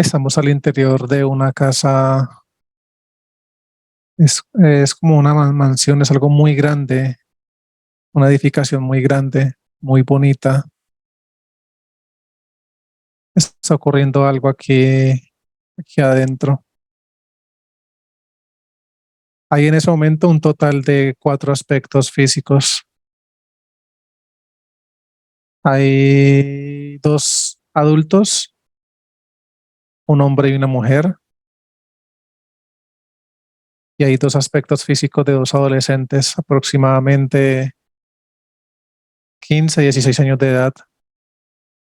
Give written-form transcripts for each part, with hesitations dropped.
Estamos al interior de una casa, es como una mansión, es algo muy grande, una edificación muy grande, muy bonita. Está ocurriendo algo aquí adentro. Hay en ese momento un total de cuatro aspectos físicos. Hay dos adultos, un hombre y una mujer, y hay dos aspectos físicos de dos adolescentes, aproximadamente 15 y 16 años de edad,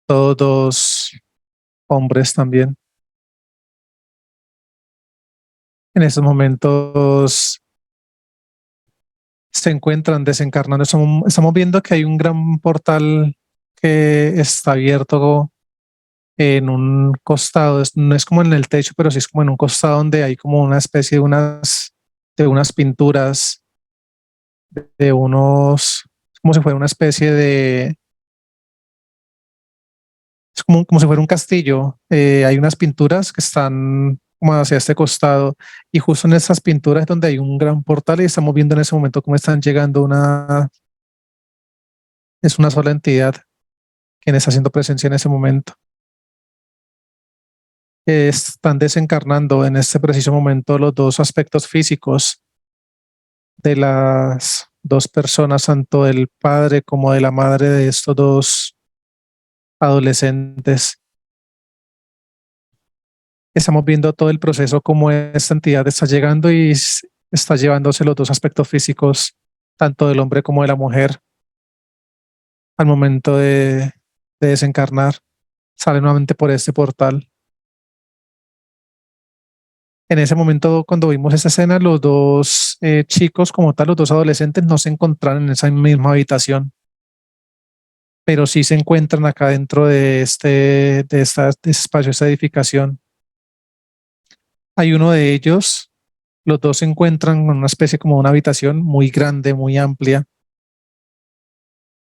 todos dos hombres también. En estos momentos se encuentran desencarnando. Estamos viendo que hay un gran portal que está abierto en un costado, no es como en el techo, pero sí es como en un costado donde hay como una especie de unas pinturas, de unos, como si fuera una especie de, es como si fuera un castillo. Hay unas pinturas que están como hacia este costado, y justo en esas pinturas es donde hay un gran portal, y estamos viendo en ese momento cómo están llegando es una sola entidad quien está haciendo presencia en ese momento. Están desencarnando en este preciso momento los dos aspectos físicos de las dos personas, tanto del padre como de la madre de estos dos adolescentes. Estamos viendo todo el proceso, como esta entidad está llegando y está llevándose los dos aspectos físicos, tanto del hombre como de la mujer, al momento de desencarnar. Sale nuevamente por este portal. En ese momento, cuando vimos esa escena, los dos chicos, como tal, los dos adolescentes, no se encontraron en esa misma habitación, pero sí se encuentran acá dentro de este espacio, esta edificación. Hay uno de ellos, los dos se encuentran en una especie como una habitación muy grande, muy amplia.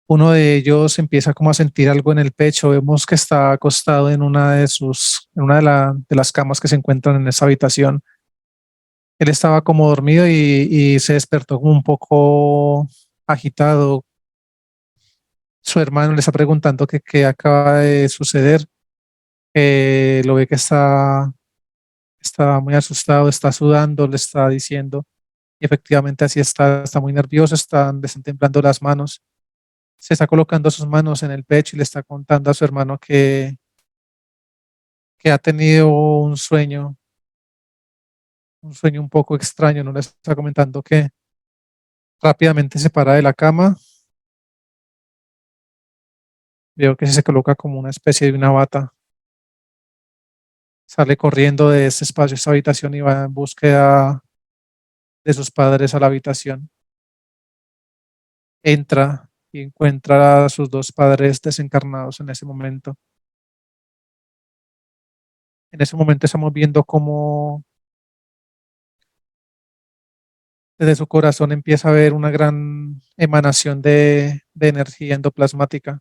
Uno de ellos empieza como a sentir algo en el pecho. Vemos que está acostado en en una de las camas que se encuentran en esa habitación. Él estaba como dormido y se despertó como un poco agitado. Su hermano le está preguntando que qué acaba de suceder. Lo ve que está muy asustado, está sudando, le está diciendo. Y efectivamente así está muy nervioso, le están temblando las manos. Se está colocando sus manos en el pecho y le está contando a su hermano que ha tenido un sueño un poco extraño. No le está comentando que rápidamente se para de la cama. Veo que se coloca como una especie de una bata. Sale corriendo de este espacio, esta habitación, y va en búsqueda de sus padres a la habitación. Entra y encuentra a sus dos padres desencarnados en ese momento. En ese momento estamos viendo cómo desde su corazón empieza a haber una gran emanación de energía endoplasmática.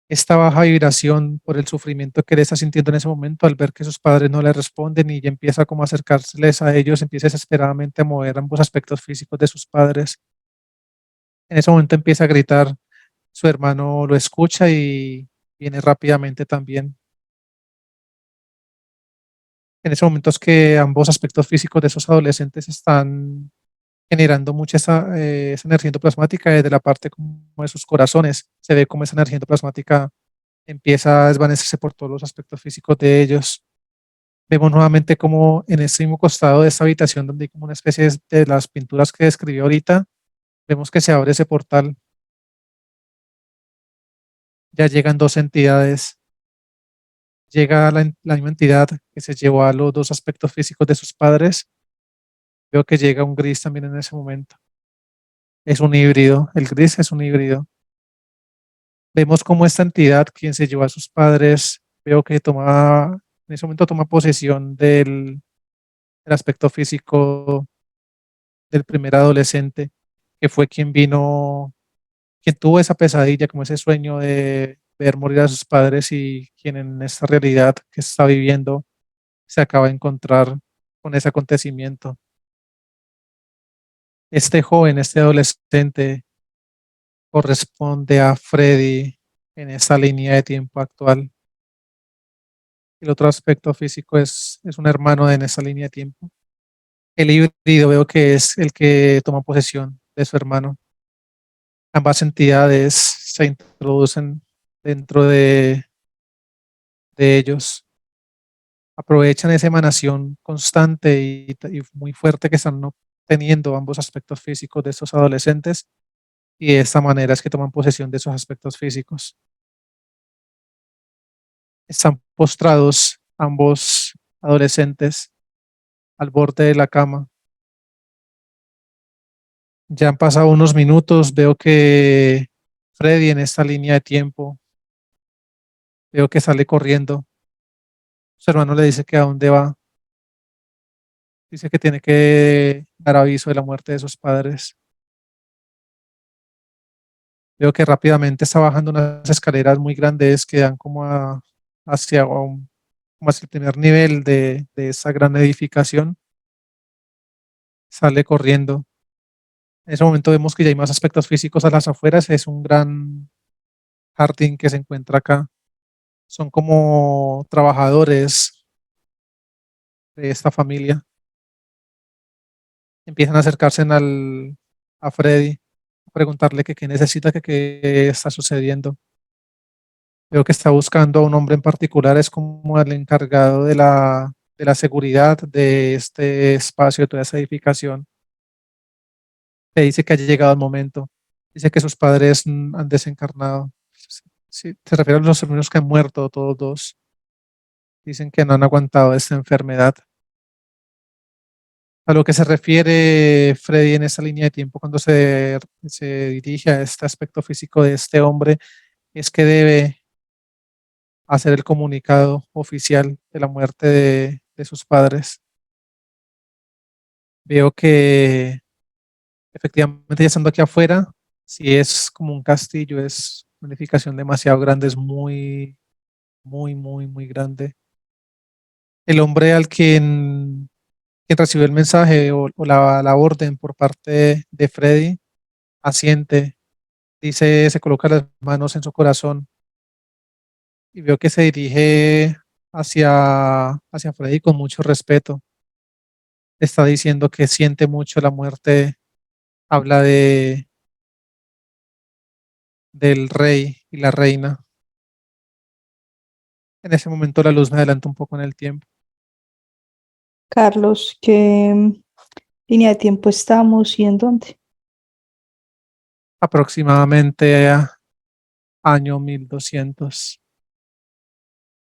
Esta baja vibración por el sufrimiento que él está sintiendo en ese momento, al ver que sus padres no le responden, y ya empieza como a acercárseles a ellos, empieza desesperadamente a mover ambos aspectos físicos de sus padres. En ese momento empieza a gritar. Su hermano lo escucha y viene rápidamente también. En ese momento es que ambos aspectos físicos de esos adolescentes están generando mucha esa energía endoplasmática desde la parte como de sus corazones. Se ve como esa energía endoplasmática empieza a desvanecerse por todos los aspectos físicos de ellos. Vemos nuevamente como en ese mismo costado de esta habitación, donde hay como una especie de las pinturas que describió ahorita, vemos que se abre ese portal. Ya llegan dos entidades. Llega la misma entidad que se llevó a los dos aspectos físicos de sus padres. Veo que llega un gris también en ese momento. Es un híbrido, el gris es un híbrido. Vemos cómo esta entidad, quien se llevó a sus padres, veo que en ese momento toma posesión del aspecto físico del primer adolescente, que fue quien tuvo esa pesadilla, como ese sueño ver morir a sus padres y quien en esta realidad que está viviendo se acaba de encontrar con ese acontecimiento. Este joven, este adolescente, corresponde a Freddy en esta línea de tiempo actual. El otro aspecto físico es un hermano en esa línea de tiempo. El híbrido veo que es el que toma posesión de su hermano. Ambas entidades se introducen dentro de ellos, aprovechan esa emanación constante y muy fuerte que están teniendo ambos aspectos físicos de estos adolescentes y de esta manera es que toman posesión de esos aspectos físicos. Están postrados ambos adolescentes al borde de la cama. Ya han pasado unos minutos, veo que Freddy en esta línea de tiempo, veo que sale corriendo. Su hermano le dice que a dónde va. Dice que tiene que dar aviso de la muerte de sus padres. Veo que rápidamente está bajando unas escaleras muy grandes que dan como como hacia el primer nivel de esa gran edificación. Sale corriendo. En ese momento vemos que ya hay más aspectos físicos a las afueras. Es un gran jardín que se encuentra acá. Son como trabajadores de esta familia. Empiezan a acercarse a Freddy, a preguntarle que qué necesita, que qué está sucediendo. Veo que está buscando a un hombre en particular, es como el encargado de la seguridad de este espacio, de toda esa edificación. Le dice que ha llegado el momento. Dice que sus padres han desencarnado. Sí, se refiere a los hermanos que han muerto, todos dos. Dicen que no han aguantado esta enfermedad. A lo que se refiere Freddy en esa línea de tiempo cuando se dirige a este aspecto físico de este hombre, es que debe hacer el comunicado oficial de la muerte de sus padres. Veo que efectivamente ya estando aquí afuera, si es como un castillo, es una edificación demasiado grande, es muy grande. El hombre quien recibió el mensaje o la orden por parte de Freddy, asiente, dice, se coloca las manos en su corazón y veo que se dirige hacia Freddy con mucho respeto. Está diciendo que siente mucho la muerte, habla del rey y la reina. En ese momento la luz me adelanta un poco en el tiempo. Carlos, ¿qué línea de tiempo estamos y en dónde? Aproximadamente año 1200.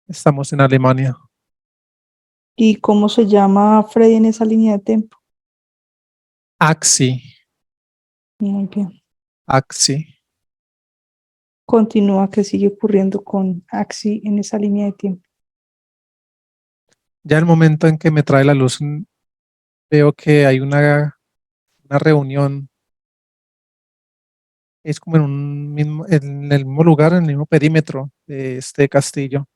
Estamos en Alemania. ¿Y cómo se llama Freddy en esa línea de tiempo? Axi, Muy bien. Axi. Continúa, ¿qué sigue ocurriendo con Axi en esa línea de tiempo? Ya el momento en que me trae la luz, veo que hay una reunión. Es como en el mismo lugar, en el mismo perímetro de este castillo.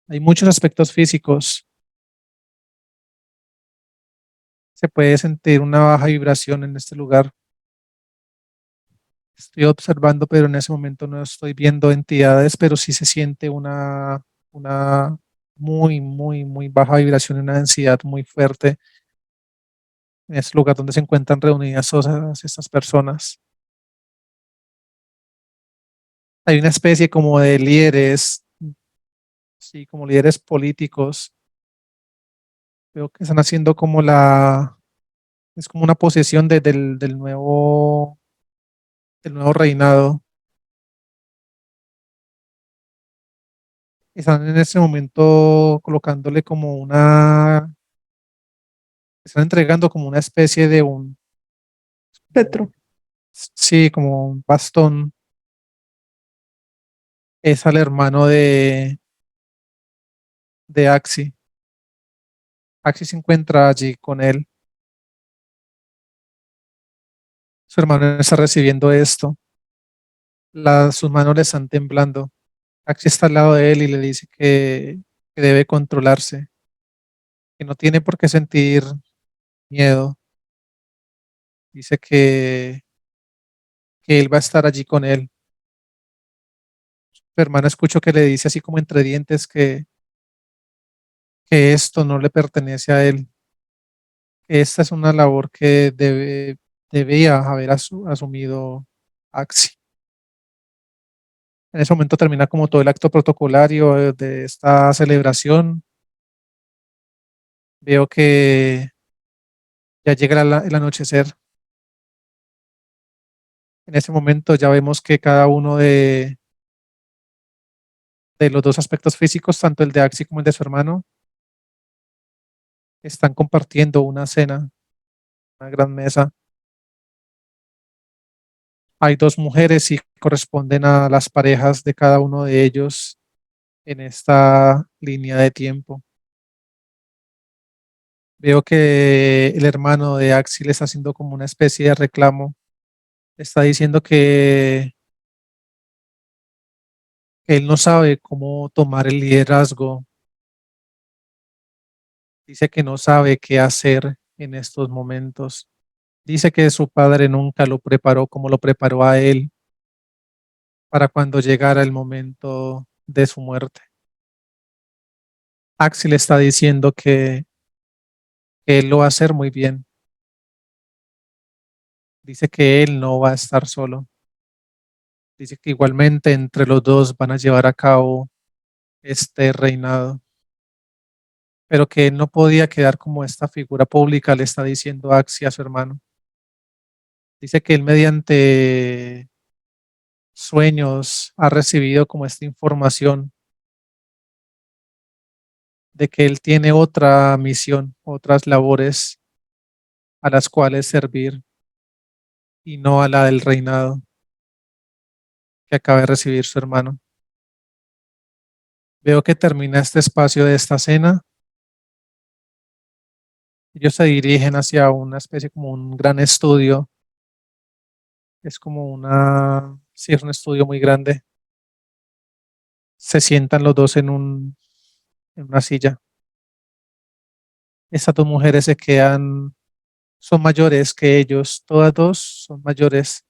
Hay muchos aspectos físicos. Se puede sentir una baja vibración en este lugar. Estoy observando, pero en ese momento no estoy viendo entidades, pero sí se siente una muy baja vibración, una densidad muy fuerte en este lugar donde se encuentran reunidas todas estas personas. Hay una especie como de líderes, sí, como líderes políticos. Veo que están haciendo es como una posesión del nuevo reinado. Están en este momento colocándole están entregando como una especie de Petro. sí, como un bastón. Es al hermano de Axi. Axi se encuentra allí con él. Su hermano está recibiendo esto. Sus manos le están temblando. Axi está al lado de él y le dice que debe controlarse, que no tiene por qué sentir miedo. Dice que él va a estar allí con él. Su hermana escucho que le dice así como entre dientes que esto no le pertenece a él, que esta es una labor que debía haber asumido Axi. En ese momento termina como todo el acto protocolario de esta celebración. Veo que ya llega el anochecer. En ese momento ya vemos que cada uno de los dos aspectos físicos, tanto el de Axi como el de su hermano, están compartiendo una cena, una gran mesa. Hay dos mujeres y corresponden a las parejas de cada uno de ellos en esta línea de tiempo. Veo que el hermano de Axi le está haciendo como una especie de reclamo. Está diciendo que él no sabe cómo tomar el liderazgo. Dice que no sabe qué hacer en estos momentos. Dice que su padre nunca lo preparó como lo preparó a él para cuando llegara el momento de su muerte. Axi le está diciendo que él lo va a hacer muy bien. Dice que él no va a estar solo. Dice que igualmente entre los dos van a llevar a cabo este reinado, pero que él no podía quedar como esta figura pública, le está diciendo Axi a su hermano. Dice que él mediante sueños ha recibido como esta información de que él tiene otra misión, otras labores a las cuales servir y no a la del reinado que acaba de recibir su hermano. Veo que termina este espacio de esta cena. Ellos se dirigen hacia una especie como un gran estudio. Es como sí, es un estudio muy grande. Se sientan los dos en una silla. Estas dos mujeres se quedan, son mayores que ellos, todas dos son mayores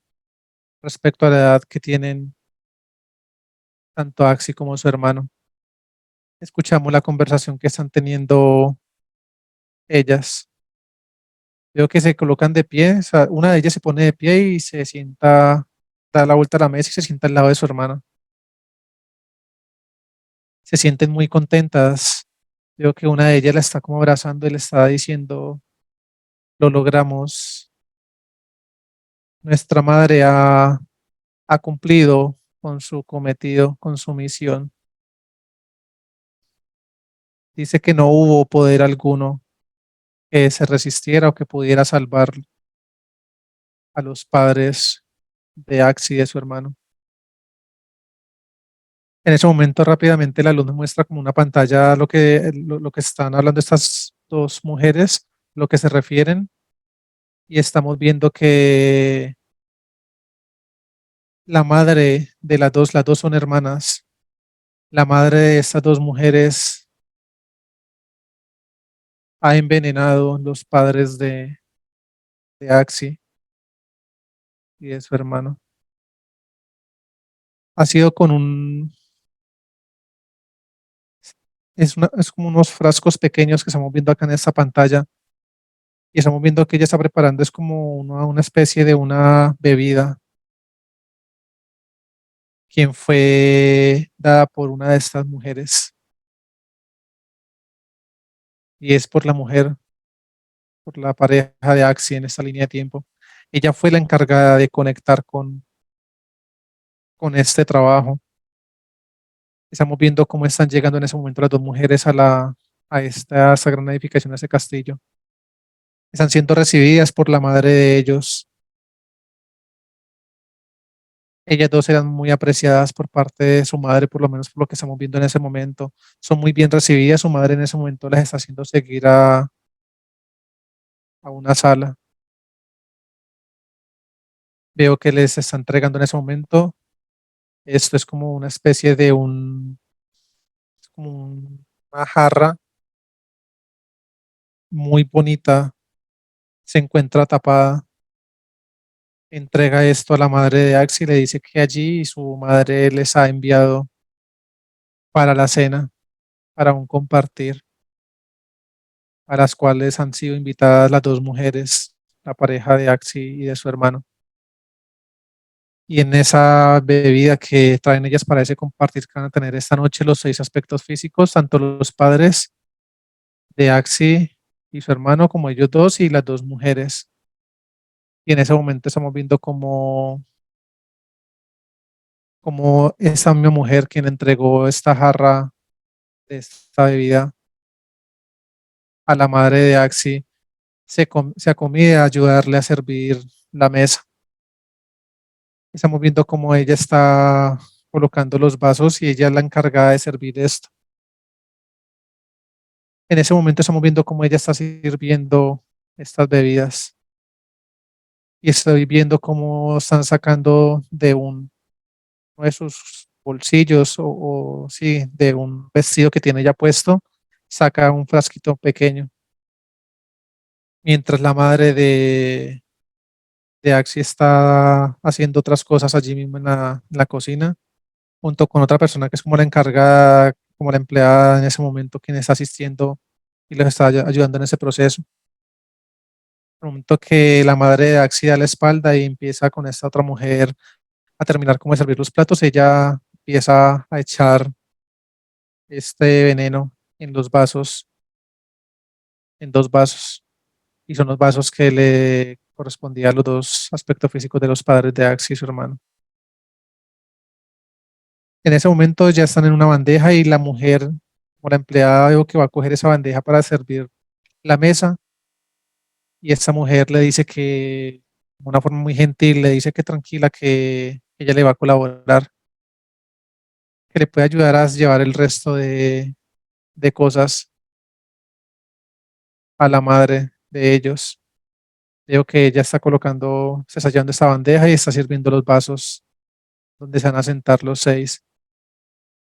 respecto a la edad que tienen tanto Axi como su hermano. Escuchamos la conversación que están teniendo ellas. Veo que se colocan de pie, o sea, una de ellas se pone de pie y se sienta, da la vuelta a la mesa y se sienta al lado de su hermana. Se sienten muy contentas. Veo que una de ellas la está como abrazando y le está diciendo, lo logramos, nuestra madre ha cumplido con su cometido, con su misión. Dice que no hubo poder alguno que se resistiera o que pudiera salvar a los padres de Axi y de su hermano. En ese momento rápidamente la luz nos muestra como una pantalla lo que están hablando estas dos mujeres, lo que se refieren, y estamos viendo que la madre de las dos son hermanas, la madre de estas dos mujeres ha envenenado los padres de Axi y de su hermano. Ha sido con es como unos frascos pequeños que estamos viendo acá en esta pantalla y estamos viendo que ella está preparando, es como una especie de una bebida quien fue dada por una de estas mujeres y es por la mujer, por la pareja de Axi en esta línea de tiempo. Ella fue la encargada de conectar con este trabajo. Estamos viendo cómo están llegando en ese momento las dos mujeres a esta gran edificación, a ese castillo. Están siendo recibidas por la madre de ellos. Ellas dos eran muy apreciadas por parte de su madre, por lo menos por lo que estamos viendo en ese momento. Son muy bien recibidas. Su madre en ese momento las está haciendo seguir a una sala. Veo que les está entregando en ese momento Esto es como una especie de una jarra muy bonita, se encuentra tapada, entrega esto a la madre de Axi y le dice que allí su madre les ha enviado para la cena, para un compartir, a las cuales han sido invitadas las dos mujeres, la pareja de Axi y de su hermano. Y en esa bebida que traen ellas para ese compartir que van a tener esta noche, los 6 aspectos físicos, tanto los padres de Axi y su hermano, como ellos dos y las dos mujeres. Y en ese momento estamos viendo como esa misma mujer quien entregó esta jarra de esta bebida a la madre de Axi se acomide a ayudarle a servir la mesa. Estamos viendo cómo ella está colocando los vasos y ella es la encargada de servir esto. En ese momento estamos viendo cómo ella está sirviendo estas bebidas y estoy viendo cómo están sacando de uno de sus bolsillos o sí, de un vestido que tiene ya puesto, saca un frasquito pequeño, mientras la madre de Axi está haciendo otras cosas allí mismo en la cocina, junto con otra persona que es como la encargada, como la empleada en ese momento, quien está asistiendo y les está ayudando en ese proceso. El momento que la madre de Axi da la espalda y empieza con esta otra mujer a terminar como de servir los platos, ella empieza a echar este veneno en los vasos, en 2 vasos, y son los vasos que le correspondían a los 2 aspectos físicos de los padres de Axi y su hermano. En ese momento ya están en una bandeja y la mujer, o la empleada, veo que va a coger esa bandeja para servir la mesa, y esta mujer le dice que, de una forma muy gentil, le dice que tranquila, que ella le va a colaborar, que le puede ayudar a llevar el resto de cosas a la madre de ellos. Veo que ella está colocando, se está llevando esta bandeja y está sirviendo los vasos donde se van a sentar los 6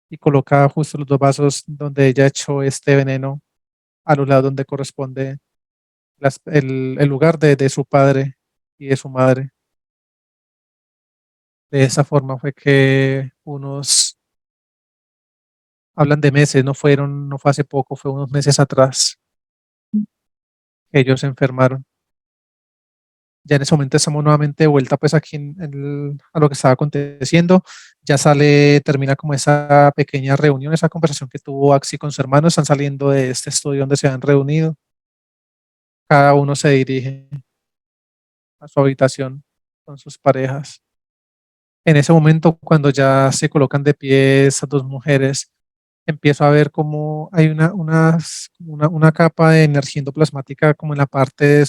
y coloca justo los 2 vasos donde ella echó este veneno a los lados donde corresponde el lugar de su padre y de su madre. De esa forma fue que unos hablan de meses, no fue hace poco, fue unos meses atrás que ellos se enfermaron. Ya en ese momento estamos nuevamente de vuelta pues aquí a lo que estaba aconteciendo. Ya sale, termina como esa pequeña reunión, esa conversación que tuvo Axi con su hermano, están saliendo de este estudio donde se han reunido. Cada uno se dirige a su habitación con sus parejas. En ese momento, cuando ya se colocan de pie esas dos mujeres, empiezo a ver como hay una capa de energía endoplasmática como en la parte de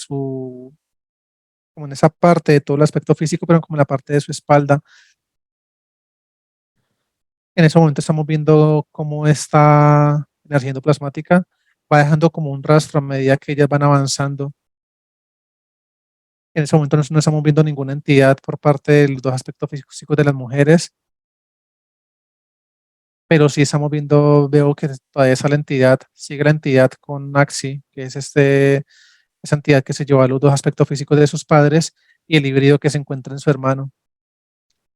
como en esa parte de todo el aspecto físico, pero como en la parte de su espalda. En ese momento estamos viendo cómo esta energía endoplasmática va dejando como un rastro a medida que ellas van avanzando. En ese momento no estamos viendo ninguna entidad por parte de los 2 aspectos físicos de las mujeres, pero sí estamos viendo, veo que todavía está la entidad, sigue la entidad con Axi, que es esa entidad que se lleva a los 2 aspectos físicos de sus padres y el híbrido que se encuentra en su hermano.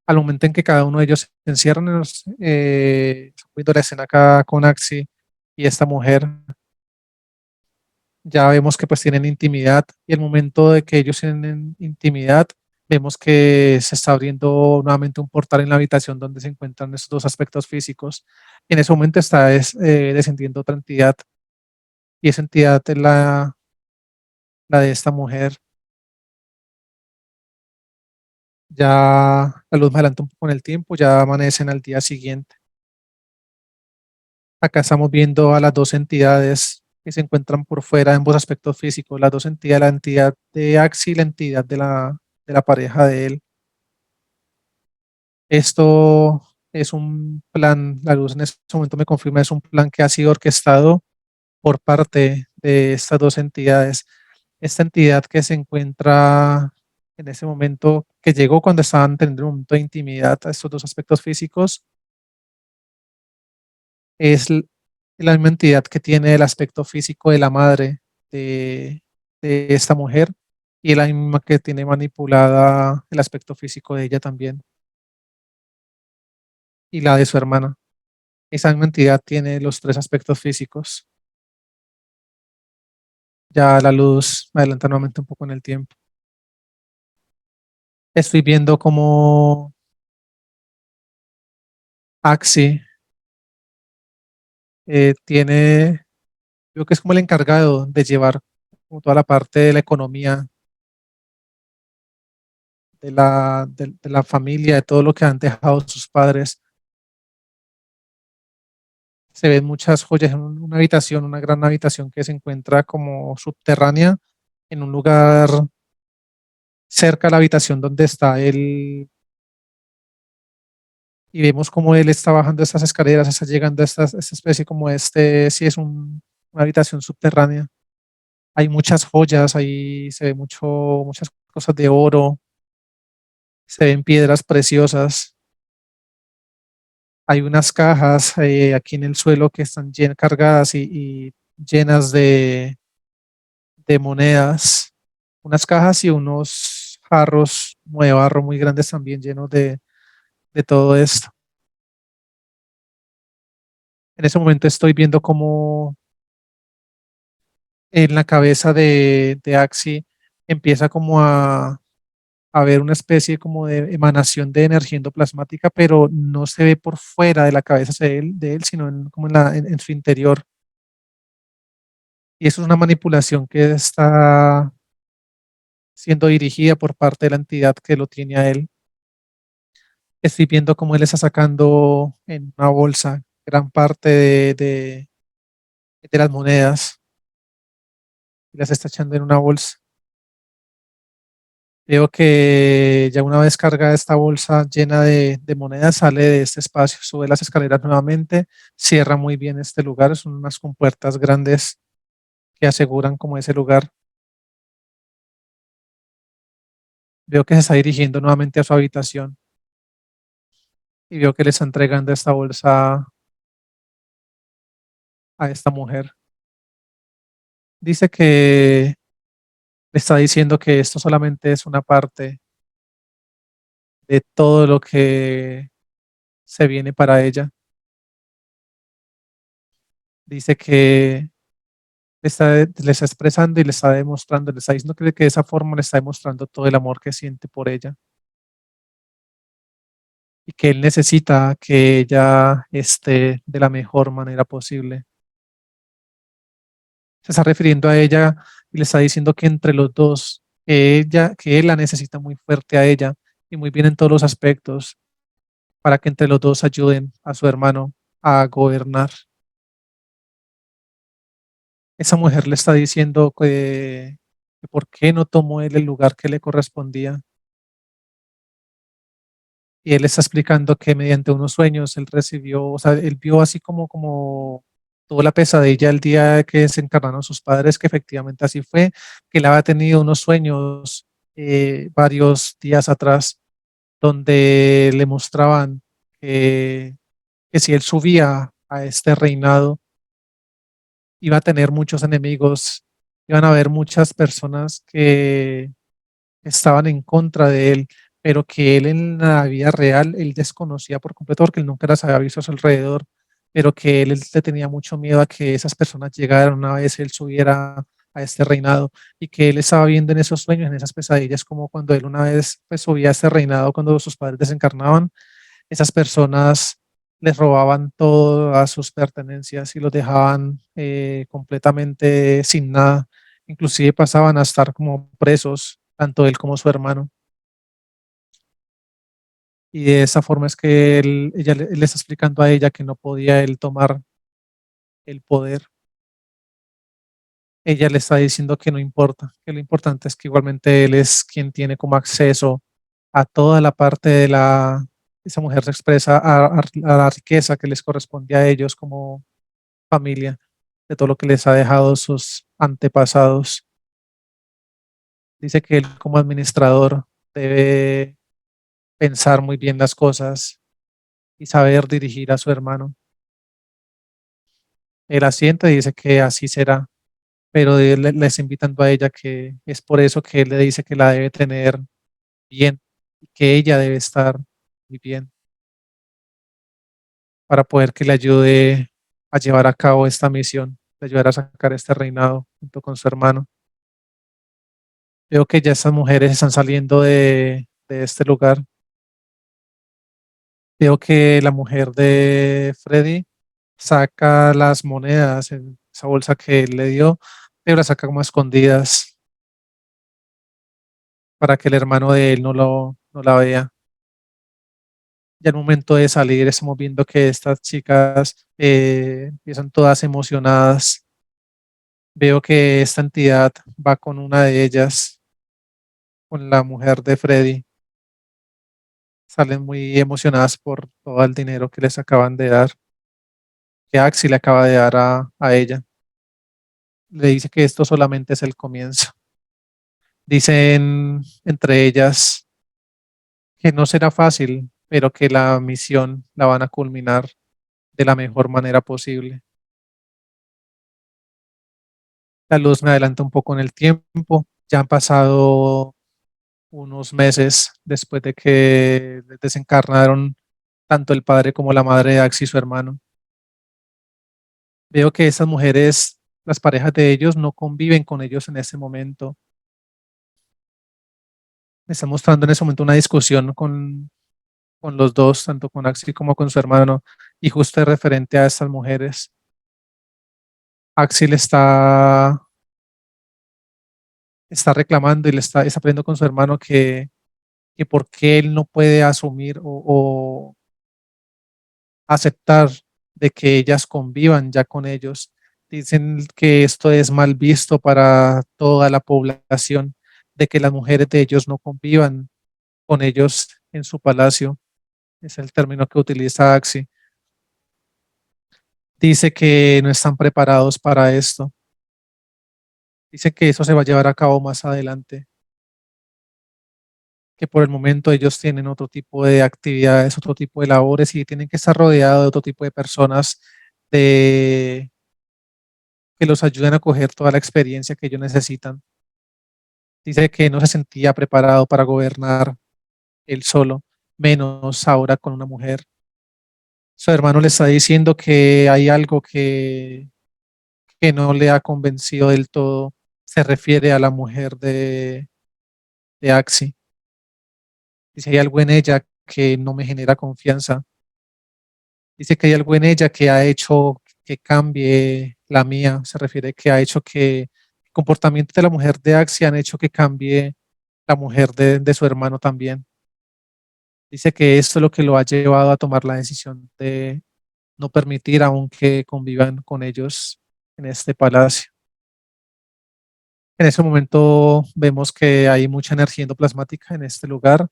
Al momento en que cada uno de ellos se encierran, viendo la escena acá con Axi y esta mujer, ya vemos que pues tienen intimidad y el momento de que ellos tienen intimidad, vemos que se está abriendo nuevamente un portal en la habitación donde se encuentran esos 2 aspectos físicos. Y en ese momento está descendiendo otra entidad y esa entidad es la de esta mujer. Ya la luz me adelanta un poco en el tiempo, ya amanecen al día siguiente. Acá estamos viendo a las 2 entidades que se encuentran por fuera de ambos aspectos físicos, las 2 entidades, la entidad de Axi y la entidad de la pareja de él. Esto es un plan, la luz en este momento me confirma, es un plan que ha sido orquestado por parte de estas 2 entidades. Esta entidad que se encuentra en ese momento, que llegó cuando estaban teniendo un momento de intimidad a estos dos aspectos físicos, es la misma entidad que tiene el aspecto físico de la madre de, de esta mujer y es la misma que tiene manipulada el aspecto físico de ella también y la de su hermana. Esa misma entidad tiene los tres aspectos físicos. Ya la luz me adelanta nuevamente un poco en el tiempo. Estoy viendo como Axi tiene, creo que es como el encargado de llevar como toda la parte de la economía de la familia, de todo lo que han dejado sus padres. Se ven muchas joyas en una habitación, una gran habitación que se encuentra como subterránea en un lugar cerca a la habitación donde está él y vemos como él está bajando estas escaleras, está llegando a esta especie como sí es una habitación subterránea. Hay muchas joyas, ahí se ve muchas cosas de oro, se ven piedras preciosas. Hay unas cajas aquí en el suelo que están cargadas y llenas de monedas. Unas cajas y unos jarros de barro muy grandes también llenos de todo esto. En ese momento estoy viendo como en la cabeza de Axi empieza como a ver una especie como de emanación de energía endoplasmática, pero no se ve por fuera de la cabeza de él sino como en su interior. Y eso es una manipulación que está siendo dirigida por parte de la entidad que lo tiene a él. Estoy viendo cómo él está sacando en una bolsa gran parte de las monedas y las está echando en una bolsa. Veo que ya una vez cargada esta bolsa llena de monedas, sale de este espacio, sube las escaleras nuevamente, cierra muy bien este lugar, son unas compuertas grandes que aseguran como ese lugar. Veo que se está dirigiendo nuevamente a su habitación y veo que le está entregando esta bolsa a esta mujer. Dice que le está diciendo que esto solamente es una parte de todo lo que se viene para ella. Dice que le está expresando y le está demostrando, le está diciendo que de esa forma le está demostrando todo el amor que siente por ella y que él necesita que ella esté de la mejor manera posible. Se está refiriendo a ella y le está diciendo que entre los dos, que él la necesita muy fuerte a ella y muy bien en todos los aspectos para que entre los dos ayuden a su hermano a gobernar. Esa mujer le está diciendo que por qué no tomó él el lugar que le correspondía. Y él está explicando que mediante unos sueños él recibió, o sea, él vio así como toda la pesadilla el día que desencarnaron sus padres, que efectivamente así fue, que él había tenido unos sueños varios días atrás donde le mostraban que si él subía a este reinado, iba a tener muchos enemigos, iban a haber muchas personas que estaban en contra de él, pero que él en la vida real, él desconocía por completo porque él nunca las había visto a su alrededor, pero que él le tenía mucho miedo a que esas personas llegaran una vez él subiera a este reinado y que él estaba viendo en esos sueños, en esas pesadillas, como cuando él una vez pues, subía a este reinado, cuando sus padres desencarnaban, esas personas les robaban todas sus pertenencias y los dejaban completamente sin nada. Inclusive pasaban a estar como presos, tanto él como su hermano. Y de esa forma es que él le está explicando a ella que no podía él tomar el poder. Ella le está diciendo que no importa, que lo importante es que igualmente él es quien tiene como acceso a toda la parte esa mujer se expresa a la riqueza que les corresponde a ellos como familia, de todo lo que les ha dejado sus antepasados. Dice que él como administrador debe pensar muy bien las cosas y saber dirigir a su hermano. Él asiente y dice que así será, pero él le está invitando a ella que es por eso que él le dice que la debe tener bien y que ella debe estar muy bien para poder que le ayude a llevar a cabo esta misión, de ayudar a sacar este reinado junto con su hermano. Veo que ya estas mujeres están saliendo de este lugar. Veo que la mujer de Freddy saca las monedas en esa bolsa que él le dio, pero las saca como a escondidas para que el hermano de él no la vea. Ya al momento de salir estamos viendo que estas chicas empiezan todas emocionadas. Veo que esta entidad va con una de ellas, con la mujer de Freddy. Salen muy emocionadas por todo el dinero que les acaban de dar, que Axi le acaba de dar a ella. Le dice que esto solamente es el comienzo. Dicen entre ellas que no será fácil, pero que la misión la van a culminar de la mejor manera posible. La luz me adelanta un poco en el tiempo. Ya han pasado unos meses después de que desencarnaron tanto el padre como la madre de Axi y su hermano. Veo que esas mujeres, las parejas de ellos, no conviven con ellos en ese momento. Me está mostrando en ese momento una discusión con los dos, tanto con Axi como con su hermano, y justo es referente a estas mujeres. Axi le está reclamando y está pidiendo con su hermano que por qué él no puede asumir o aceptar de que ellas convivan ya con ellos. Dicen que esto es mal visto para toda la población, de que las mujeres de ellos no convivan con ellos en su palacio. Es el término que utiliza Axi. Dice que no están preparados para esto. Dice que eso se va a llevar a cabo más adelante, que por el momento ellos tienen otro tipo de actividades, otro tipo de labores y tienen que estar rodeados de otro tipo de personas de, que los ayuden a coger toda la experiencia que ellos necesitan. Dice que no se sentía preparado para gobernar él solo, menos ahora con una mujer. Su hermano le está diciendo que hay algo que no le ha convencido del todo. Se refiere a la mujer de Axi. Dice, hay algo en ella que no me genera confianza. Dice que hay algo en ella que ha hecho que cambie la mía. Se refiere que ha hecho que el comportamiento de la mujer de Axi han hecho que cambie la mujer de su hermano también. Dice que esto es lo que lo ha llevado a tomar la decisión de no permitir aún que convivan con ellos en este palacio. En ese momento vemos que hay mucha energía endoplasmática en este lugar.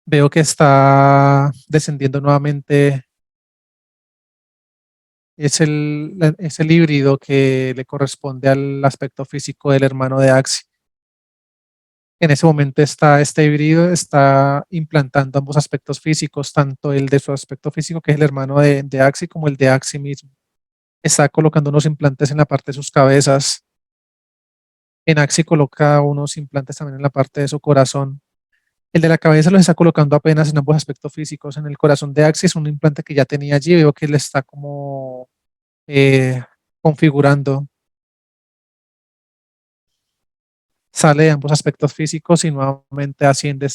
Veo que está descendiendo nuevamente. Es el híbrido que le corresponde al aspecto físico del hermano de Axi. En ese momento este híbrido está implantando ambos aspectos físicos, tanto el de su aspecto físico, que es el hermano de Axi, como el de Axi mismo. Está colocando unos implantes en la parte de sus cabezas. En Axi coloca unos implantes también en la parte de su corazón. El de la cabeza los está colocando apenas en ambos aspectos físicos. En el corazón de Axi es un implante que ya tenía allí. Veo que le está como eh, configurando. Sale de ambos aspectos físicos y nuevamente asciende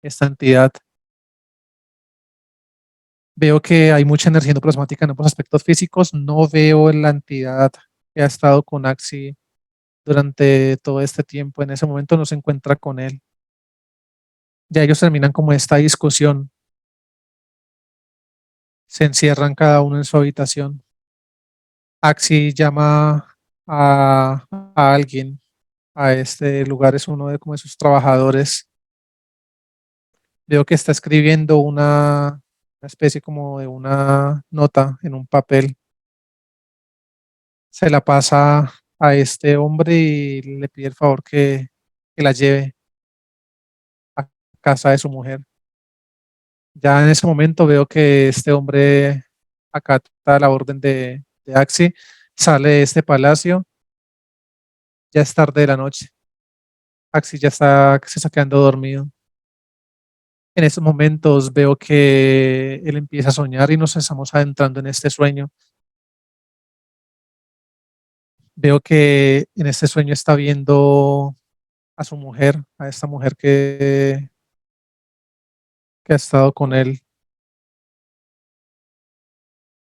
esta entidad. Veo que hay mucha energía endoplasmática en ambos aspectos físicos. No veo la entidad que ha estado con Axi durante todo este tiempo. En ese momento no se encuentra con él. Ya ellos terminan como esta discusión. Se encierran cada uno en su habitación. Axi llama a alguien a este lugar, es uno de como de sus trabajadores. Veo que está escribiendo una especie como de una nota en un papel. Se la pasa a este hombre y le pide el favor que la lleve casa de su mujer. Ya en ese momento veo que este hombre acata la orden de Axi, sale de este palacio, ya es tarde de la noche. Axi ya está, se está quedando dormido. En esos momentos veo que él empieza a soñar y nos estamos adentrando en este sueño. Veo que en este sueño está viendo a su mujer, a esta mujer que ha estado con él.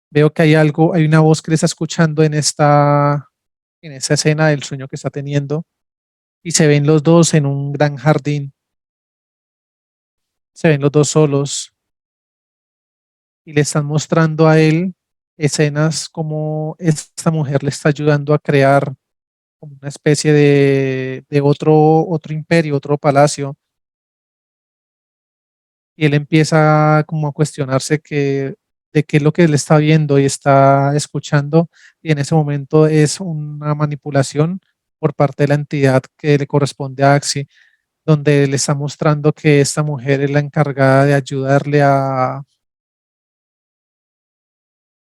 Veo que hay algo, hay una voz que le está escuchando en esa escena del sueño que está teniendo y se ven los dos en un gran jardín, se ven los dos solos y le están mostrando a él escenas como esta mujer le está ayudando a crear como una especie de otro imperio, otro palacio, y él empieza como a cuestionarse de qué es lo que él está viendo y está escuchando, y en ese momento es una manipulación por parte de la entidad que le corresponde a Axi, donde le está mostrando que esta mujer es la encargada de ayudarle a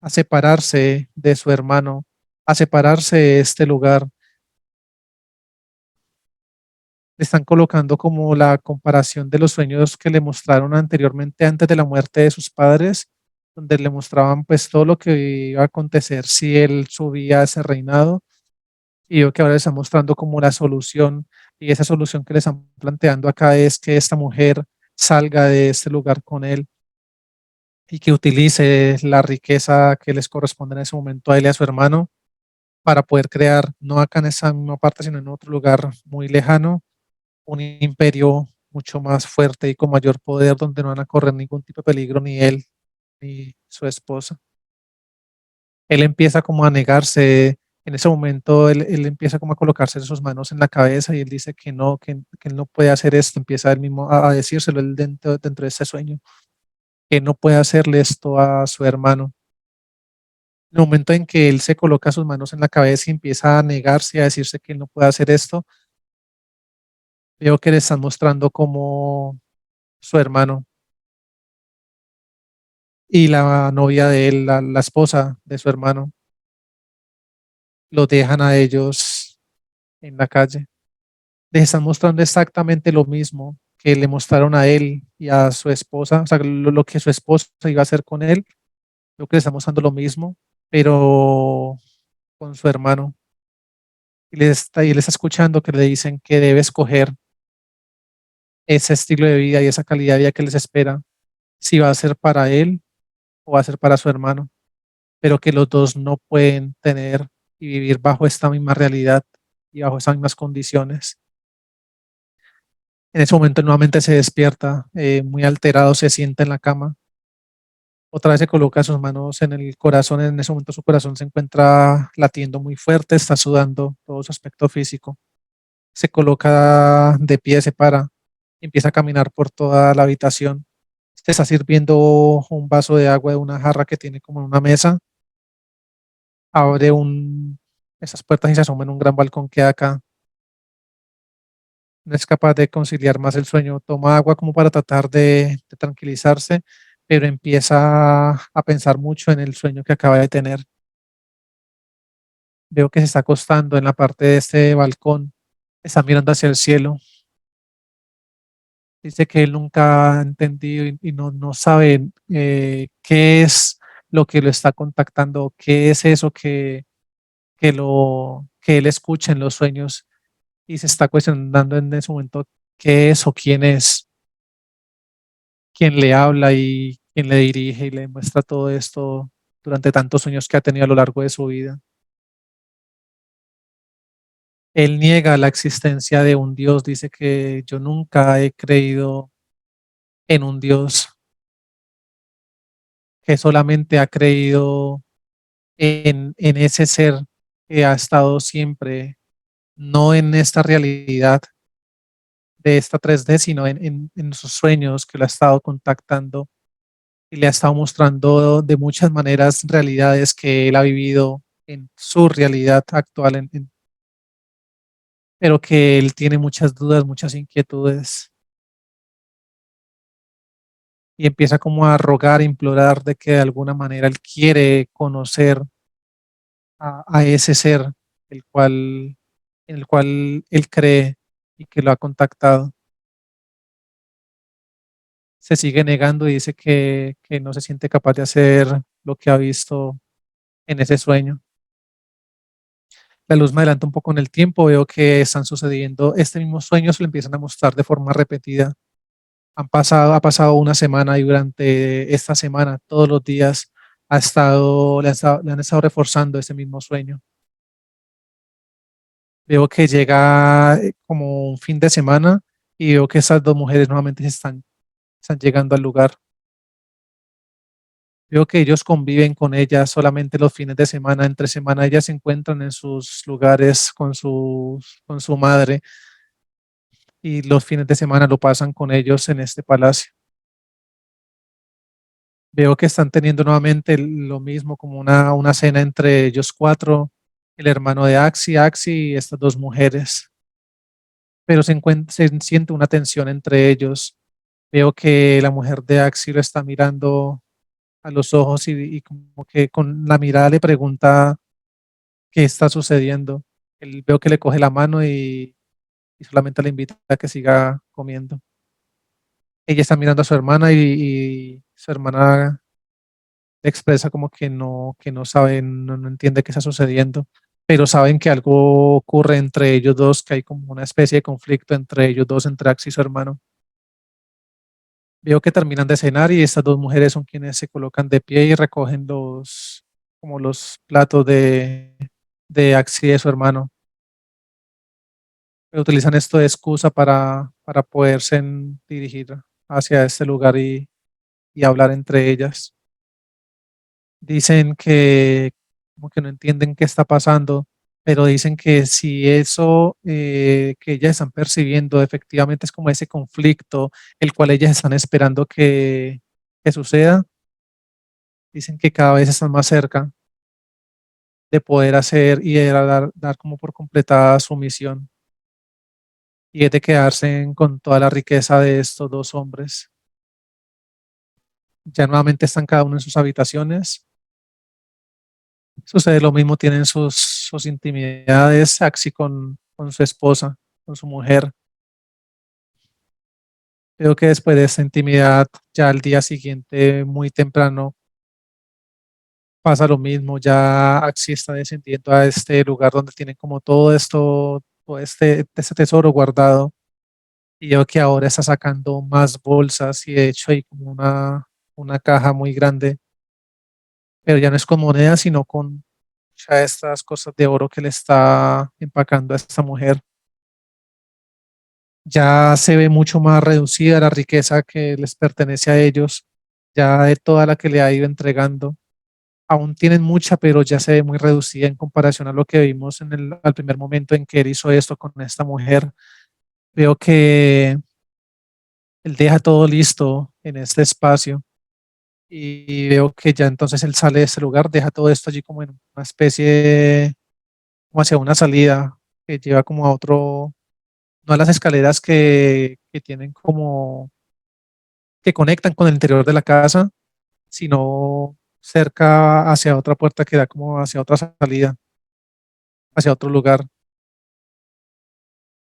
separarse de su hermano, a separarse de este lugar. Le están colocando como la comparación de los sueños que le mostraron anteriormente antes de la muerte de sus padres, donde le mostraban pues todo lo que iba a acontecer si él subía a ese reinado, y yo que ahora le están mostrando como la solución, y esa solución que le están planteando acá es que esta mujer salga de este lugar con él y que utilice la riqueza que les corresponde en ese momento a él y a su hermano para poder crear, no acá en esa misma parte, sino en otro lugar muy lejano, un imperio mucho más fuerte y con mayor poder, donde no van a correr ningún tipo de peligro ni él ni su esposa. Él empieza como a negarse, en ese momento él empieza como a colocarse sus manos en la cabeza y él dice que no, que él no puede hacer esto, empieza él mismo a decírselo él dentro de este sueño, que no puede hacerle esto a su hermano. En el momento en que él se coloca sus manos en la cabeza y empieza a negarse y a decirse que él no puede hacer esto, veo que le están mostrando como su hermano y la novia de él, la esposa de su hermano, lo dejan a ellos en la calle. Les están mostrando exactamente lo mismo que le mostraron a él y a su esposa, o sea, lo que su esposa iba a hacer con él, lo que le están mostrando lo mismo, pero con su hermano. Y él está escuchando que le dicen que debe escoger ese estilo de vida y esa calidad de vida que les espera, si va a ser para él o va a ser para su hermano, pero que los dos no pueden tener y vivir bajo esta misma realidad y bajo esas mismas condiciones. En ese momento nuevamente se despierta, muy alterado, se sienta en la cama, otra vez se coloca sus manos en el corazón, en ese momento su corazón se encuentra latiendo muy fuerte, está sudando todo su aspecto físico, se coloca de pie, se para, empieza a caminar por toda la habitación, se está sirviendo un vaso de agua de una jarra que tiene como en una mesa, abre esas puertas y se asoma en un gran balcón que hay acá. No es capaz de conciliar más el sueño. Toma agua como para tratar de tranquilizarse, pero empieza a pensar mucho en el sueño que acaba de tener. Veo que se está acostando en la parte de este balcón, está mirando hacia el cielo. Dice que él nunca ha entendido y no sabe qué es lo que lo está contactando, qué es eso que él escucha en los sueños, y se está cuestionando en ese momento qué es o quién es quien le habla y quien le dirige y le muestra todo esto durante tantos sueños que ha tenido a lo largo de su vida. Él niega la existencia de un Dios, dice que yo nunca he creído en un Dios, que solamente ha creído en ese ser que ha estado siempre, no en esta realidad de esta 3D, sino en sus sueños que lo ha estado contactando y le ha estado mostrando de muchas maneras realidades que él ha vivido en su realidad actual, pero que él tiene muchas dudas, muchas inquietudes. y empieza como a rogar, implorar de que de alguna manera él quiere conocer a ese ser el cual, en el cual él cree y que lo ha contactado. Se sigue negando y dice que no se siente capaz de hacer lo que ha visto en ese sueño. La luz me adelanta un poco en el tiempo, veo que están sucediendo este mismo sueño, se lo empiezan a mostrar de forma repetida. Ha pasado una semana y durante esta semana, todos los días, le han estado reforzando ese mismo sueño. Veo que llega como un fin de semana y veo que esas dos mujeres nuevamente están llegando al lugar. Veo que ellos conviven con ella solamente los fines de semana. Entre semana ellas se encuentran en sus lugares con su madre y los fines de semana lo pasan con ellos en este palacio. Veo que están teniendo nuevamente lo mismo, como una cena entre ellos cuatro, el hermano de Axi y estas dos mujeres. Pero se siente una tensión entre ellos. Veo que la mujer de Axi lo está mirando a los ojos y como que con la mirada le pregunta qué está sucediendo. Él veo que le coge la mano y solamente le invita a que siga comiendo. Ella está mirando a su hermana y su hermana le expresa como que no sabe, no entiende qué está sucediendo, pero saben que algo ocurre entre ellos dos, que hay como una especie de conflicto entre ellos dos, entre Ax y su hermano. Veo que terminan de cenar y estas dos mujeres son quienes se colocan de pie y recogen como los platos de Ax y de su hermano. Pero utilizan esto de excusa para poderse dirigir hacia este lugar y hablar entre ellas. Dicen que como que no entienden qué está pasando, pero dicen que si eso que ellas están percibiendo efectivamente es como ese conflicto, el cual ellas están esperando que suceda, dicen que cada vez están más cerca de poder hacer y de dar como por completada su misión y es de quedarse con toda la riqueza de estos dos hombres. Ya nuevamente están cada uno en sus habitaciones. Sucede lo mismo, tienen sus intimidades, Axi con su esposa, con su mujer. Creo que después de esta intimidad, ya al día siguiente, muy temprano, pasa lo mismo. Ya Axi está descendiendo a este lugar donde tienen como todo esto, todo este tesoro guardado. Y veo que ahora está sacando más bolsas y de hecho hay como una caja muy grande, pero ya no es con monedas, sino con ya estas cosas de oro que le está empacando a esta mujer. Ya se ve mucho más reducida la riqueza que les pertenece a ellos, ya de toda la que le ha ido entregando. Aún tienen mucha, pero ya se ve muy reducida en comparación a lo que vimos al primer momento en que él hizo esto con esta mujer. Veo que él deja todo listo en este espacio y veo que ya entonces él sale de este lugar, deja todo esto allí como en una especie como hacia una salida que lleva como a otro, no a las escaleras que tienen como que conectan con el interior de la casa, sino cerca hacia otra puerta que da como hacia otra salida, hacia otro lugar.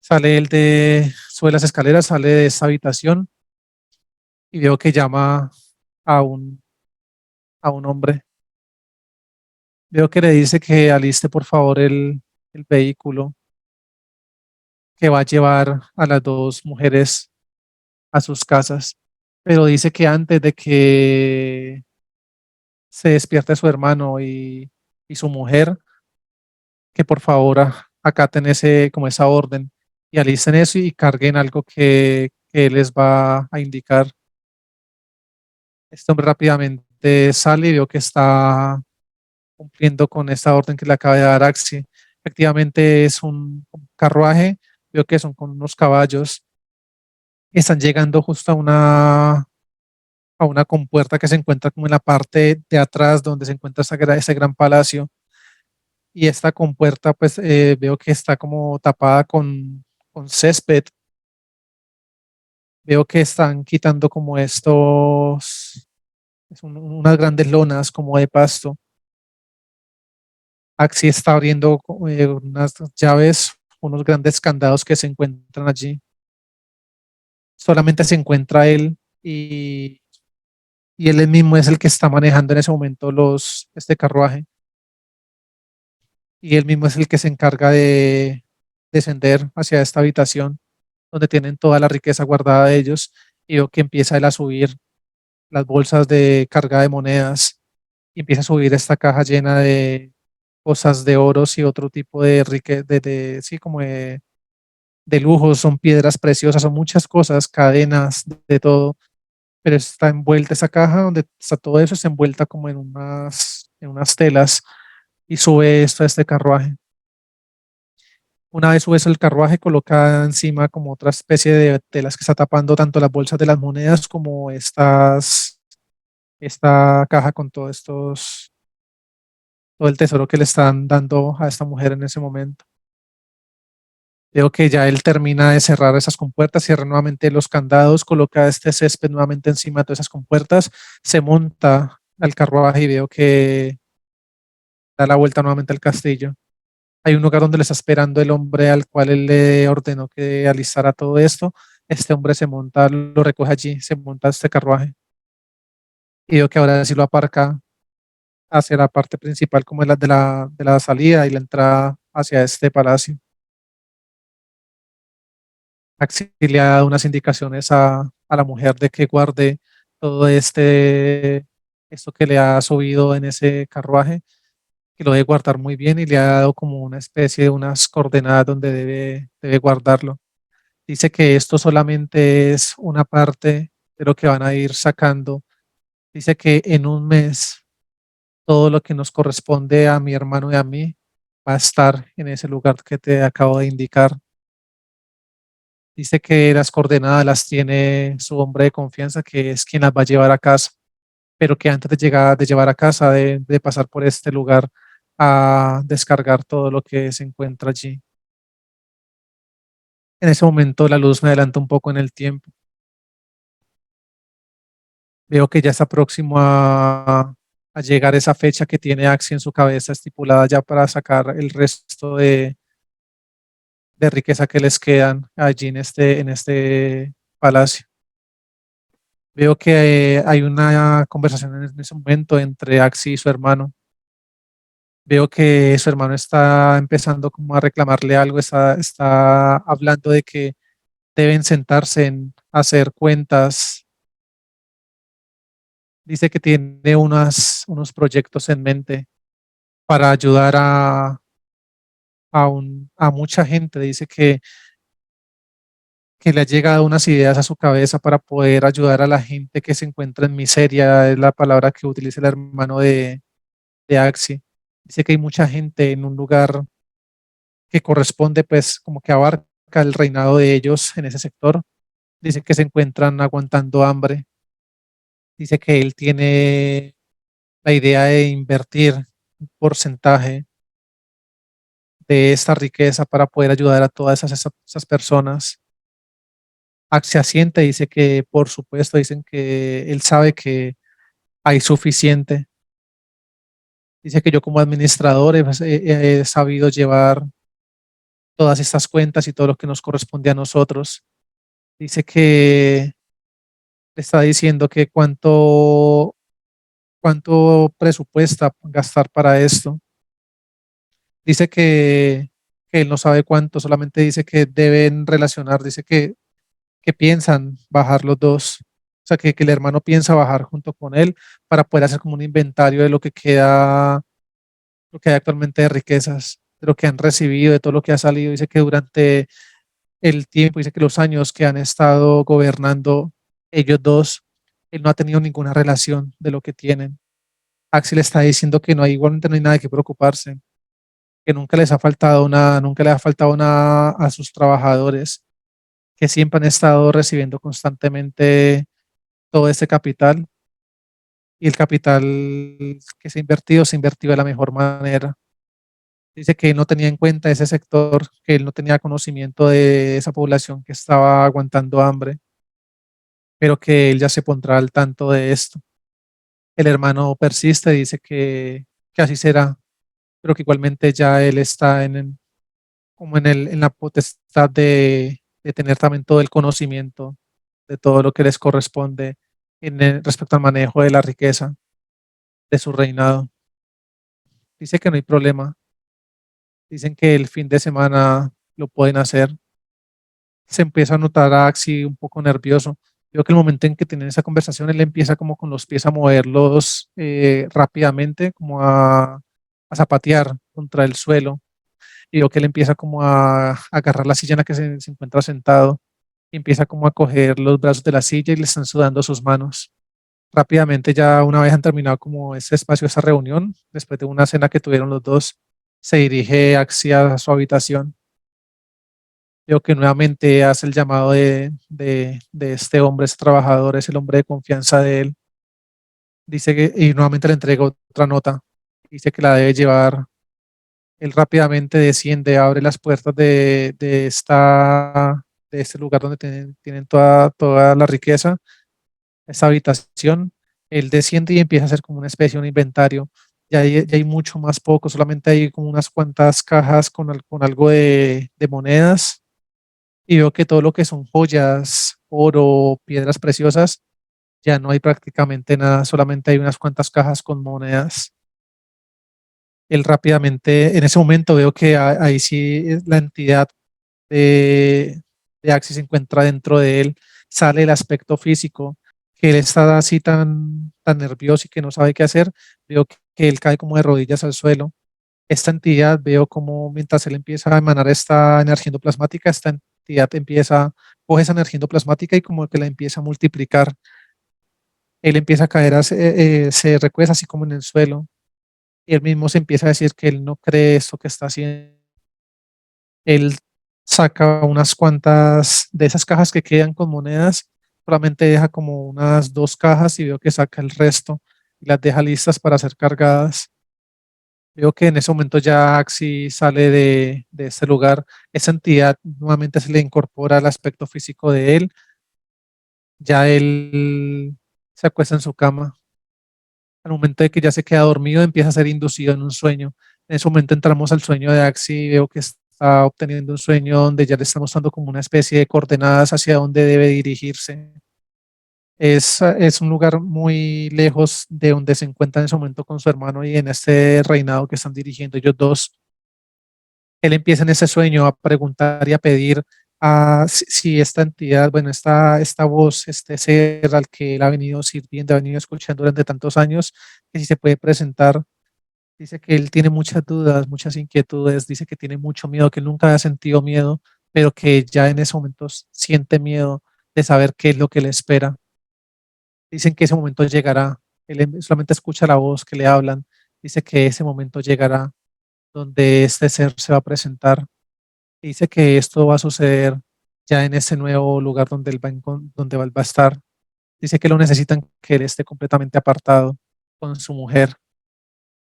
Sube las escaleras, sale de esta habitación y veo que llama a a un hombre. Veo que le dice que aliste por favor el vehículo que va a llevar a las dos mujeres a sus casas, pero dice que antes de que se despierte su hermano y su mujer, que por favor acaten como esa orden y alisten eso y carguen algo que les va a indicar. Este hombre rápidamente sale y veo que está cumpliendo con esta orden que le acaba de dar Axi. Efectivamente es un carruaje, veo que son con unos caballos y están llegando justo a una compuerta que se encuentra como en la parte de atrás donde se encuentra ese gran palacio. Y esta compuerta pues veo que está como tapada con césped Veo que están quitando como unas grandes lonas como de pasto. Axi está abriendo unas llaves, unos grandes candados que se encuentran allí. Solamente se encuentra él y él mismo es el que está manejando en ese momento este carruaje y él mismo es el que se encarga de descender hacia esta habitación donde tienen toda la riqueza guardada de ellos y veo que empieza él a subir las bolsas de carga de monedas y empieza a subir esta caja llena de cosas de oros y otro tipo de riqueza, sí, como de lujos, son piedras preciosas, son muchas cosas, cadenas, de todo, pero está envuelta esa caja donde está todo eso, está envuelta como en unas telas y sube esto a este carruaje. Una vez subes el carruaje, coloca encima como otra especie de telas que está tapando tanto las bolsas de las monedas como esta caja con todo el tesoro que le están dando a esta mujer en ese momento. Veo que ya él termina de cerrar esas compuertas, cierra nuevamente los candados, coloca este césped nuevamente encima de todas esas compuertas, se monta al carruaje y veo que da la vuelta nuevamente al castillo. Hay un lugar donde le está esperando el hombre al cual él le ordenó que alistara todo esto. Este hombre se monta, lo recoge allí, se monta a este carruaje y veo que ahora sí lo aparca hacia la parte principal como es la de la salida y la entrada hacia este palacio. Axi le ha dado unas indicaciones a la mujer de que guarde todo esto que le ha subido en ese carruaje, que lo debe guardar muy bien y le ha dado como una especie de unas coordenadas donde debe guardarlo. Dice que esto solamente es una parte de lo que van a ir sacando. Dice que en un mes todo lo que nos corresponde a mi hermano y a mí va a estar en ese lugar que te acabo de indicar. Dice que las coordenadas las tiene su hombre de confianza, que es quien las va a llevar a casa, pero que antes de llevar a casa, de pasar por este lugar a descargar todo lo que se encuentra allí. En ese momento la luz me adelanta un poco en el tiempo. Veo que ya está próximo a llegar esa fecha que tiene Axie en su cabeza estipulada ya para sacar el resto de riqueza que les quedan allí en este palacio. Veo que hay una conversación en ese momento entre Axi y su hermano. Veo que su hermano está empezando como a reclamarle algo, está hablando de que deben sentarse en hacer cuentas. Dice que tiene unos proyectos en mente para ayudar a mucha gente. Dice que le ha llegado unas ideas a su cabeza para poder ayudar a la gente que se encuentra en miseria, es la palabra que utiliza el hermano de Axi. Dice que hay mucha gente en un lugar que corresponde, pues, como que abarca el reinado de ellos en ese sector. Dice que se encuentran aguantando hambre. Dice que él tiene la idea de invertir un porcentaje de esta riqueza para poder ayudar a todas esas personas. Axi asiente, dice que por supuesto, dicen que él sabe que hay suficiente. Dice que yo como administrador he sabido llevar todas estas cuentas y todo lo que nos corresponde a nosotros. Dice que le está diciendo que cuánto presupuesta gastar para esto. Dice que él no sabe cuánto, solamente dice que deben relacionar, dice que piensan bajar los dos. O sea, que el hermano piensa bajar junto con él para poder hacer como un inventario de lo que queda, lo que hay actualmente de riquezas, de lo que han recibido, de todo lo que ha salido. Dice que durante el tiempo, dice que los años que han estado gobernando ellos dos, él no ha tenido ninguna relación de lo que tienen. Axel está diciendo que no hay, igualmente no hay nada que preocuparse, que nunca les ha faltado nada, nunca les ha faltado nada a sus trabajadores, que siempre han estado recibiendo constantemente todo ese capital y el capital que se ha invertido de la mejor manera. Dice que él no tenía en cuenta ese sector, que él no tenía conocimiento de esa población que estaba aguantando hambre. pero que él ya se pondrá al tanto de esto. El hermano persiste, dice que así será, pero que igualmente ya él está como en la potestad de tener también todo el conocimiento de todo lo que les corresponde respecto al manejo de la riqueza de su reinado. Dice que no hay problema. Dicen que el fin de semana lo pueden hacer. Se empieza a notar a Axi un poco nervioso. Veo que el momento en que tienen esa conversación, él empieza como con los pies a moverlos rápidamente, como a zapatear contra el suelo. Y veo que él empieza como a agarrar la silla en la que se encuentra sentado. Y empieza como a coger los brazos de la silla y le están sudando sus manos. Rápidamente, ya una vez han terminado como ese espacio, esa reunión, después de una cena que tuvieron los dos, se dirige hacia su habitación. Veo que nuevamente hace el llamado de este hombre, este trabajador, es el hombre de confianza de él. Dice que, y nuevamente le entrega otra nota. Dice que la debe llevar. Él rápidamente desciende, abre las puertas de este lugar donde tienen toda la riqueza, esta habitación. Él desciende y empieza a hacer como una especie de un inventario. Ya hay mucho más poco, solamente hay como unas cuantas cajas con algo de monedas, y veo que todo lo que son joyas, oro, piedras preciosas, ya no hay prácticamente nada, solamente hay unas cuantas cajas con monedas. Él rápidamente, en ese momento veo que ahí sí la entidad de Axis se encuentra dentro de él, sale el aspecto físico, que él está así tan nervioso y que no sabe qué hacer. Veo que él cae como de rodillas al suelo. Esta entidad, veo como mientras él empieza a emanar esta energía endoplasmática, esta entidad coge esa energía endoplasmática y como que la empieza a multiplicar. Él empieza a caer, se recuesta así como en el suelo, y él mismo se empieza a decir que él no cree esto que está haciendo. Él saca unas cuantas de esas cajas que quedan con monedas, solamente deja como unas dos cajas y veo que saca el resto y las deja listas para ser cargadas. Veo que en ese momento ya Axi sale de este lugar. Esa entidad nuevamente se le incorpora al aspecto físico de él. Ya él se acuesta en su cama. Al momento de que ya se queda dormido, empieza a ser inducido en un sueño. En ese momento entramos al sueño de Axi y veo que está obteniendo un sueño donde ya le está mostrando como una especie de coordenadas hacia dónde debe dirigirse. Es un lugar muy lejos de donde se encuentra en ese momento con su hermano y en este reinado que están dirigiendo ellos dos. Él empieza en ese sueño a preguntar y a pedir si esta entidad, bueno, esta voz, este ser al que él ha venido sirviendo, ha venido escuchando durante tantos años, que si se puede presentar. Dice que él tiene muchas dudas, muchas inquietudes, dice que tiene mucho miedo, que él nunca ha sentido miedo, pero que ya en ese momento siente miedo de saber qué es lo que le espera. Dicen que ese momento llegará. Solamente escucha la voz que le hablan. Dice que ese momento llegará donde este ser se va a presentar. Dice que esto va a suceder ya en ese nuevo lugar donde donde él va a estar. Dice que lo necesitan, que él esté completamente apartado con su mujer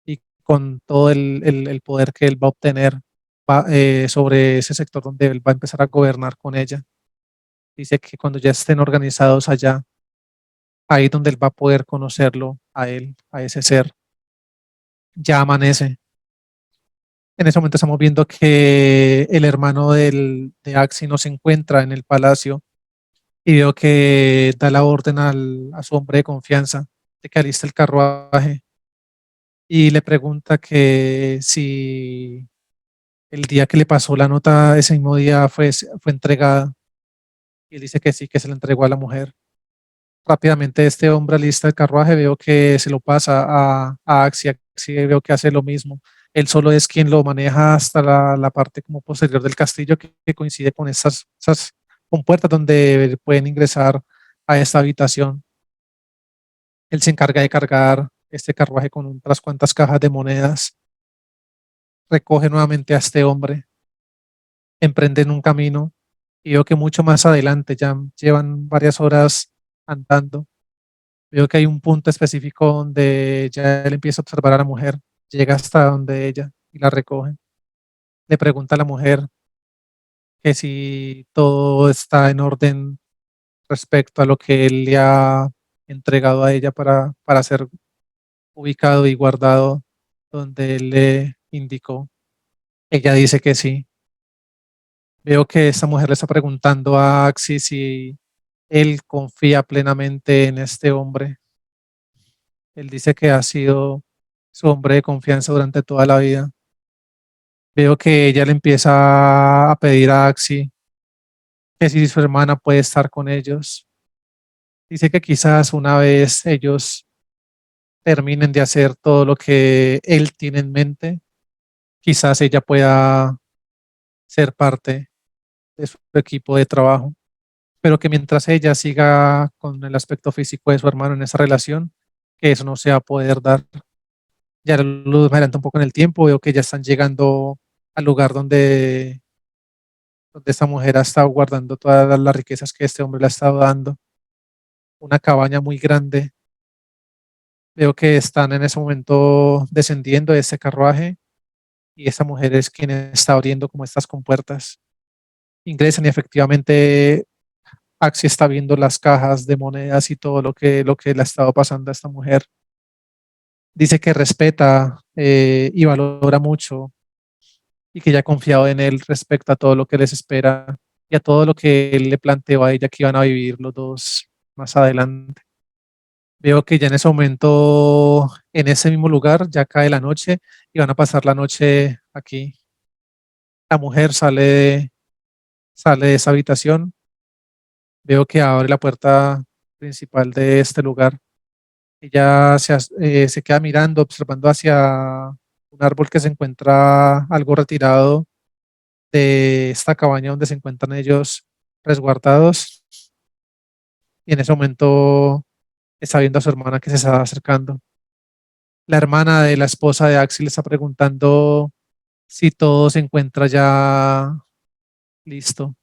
y con todo el poder que él va a obtener sobre ese sector donde él va a empezar a gobernar con ella. Dice que cuando ya estén organizados allá, ahí donde él va a poder conocerlo a él, a ese ser. Ya amanece. En ese momento estamos viendo que el hermano de Axi no se encuentra en el palacio y veo que da la orden a su hombre de confianza de que aliste el carruaje y le pregunta que si el día que le pasó la nota, ese mismo día fue entregada, y él dice que sí, que se la entregó a la mujer. Rápidamente este hombre alista el carruaje, veo que se lo pasa a Axi, Axi veo que hace lo mismo. Él solo es quien lo maneja hasta la parte como posterior del castillo que coincide con esas compuertas donde pueden ingresar a esta habitación. Él se encarga de cargar este carruaje con otras cuantas cajas de monedas, recoge nuevamente a este hombre, emprenden un camino y veo que mucho más adelante, ya llevan varias horas andando. Veo que hay un punto específico donde ya él empieza a observar a la mujer, llega hasta donde ella y la recoge. Le pregunta a la mujer que si todo está en orden respecto a lo que él le ha entregado a ella para ser ubicado y guardado donde él le indicó. Ella dice que sí. Veo que esta mujer le está preguntando a Axis si él confía plenamente en este hombre. Él dice que ha sido su hombre de confianza durante toda la vida. Veo que ella le empieza a pedir a Axi que si su hermana puede estar con ellos. Dice que quizás una vez ellos terminen de hacer todo lo que él tiene en mente, quizás ella pueda ser parte de su equipo de trabajo, pero que mientras ella siga con el aspecto físico de su hermano en esa relación, que eso no se va a poder dar. Ya lo me adelanto un poco en el tiempo, veo que ya están llegando al lugar donde esta mujer ha estado guardando todas las riquezas que este hombre le ha estado dando, una cabaña muy grande. Veo que están en ese momento descendiendo de este carruaje y esta mujer es quien está abriendo como estas compuertas. Ingresan y efectivamente Axi está viendo las cajas de monedas y todo lo que le ha estado pasando a esta mujer. Dice que respeta y valora mucho y que ya ha confiado en él respecto a todo lo que les espera y a todo lo que él le planteó a ella que iban a vivir los dos más adelante. Veo que ya en ese momento, en ese mismo lugar, ya cae la noche y van a pasar la noche aquí. La mujer sale de esa habitación. Veo que abre la puerta principal de este lugar. Ella se queda mirando, observando hacia un árbol que se encuentra algo retirado de esta cabaña donde se encuentran ellos resguardados. Y en ese momento está viendo a su hermana que se está acercando. La hermana de la esposa de Axel le está preguntando si todo se encuentra ya listo.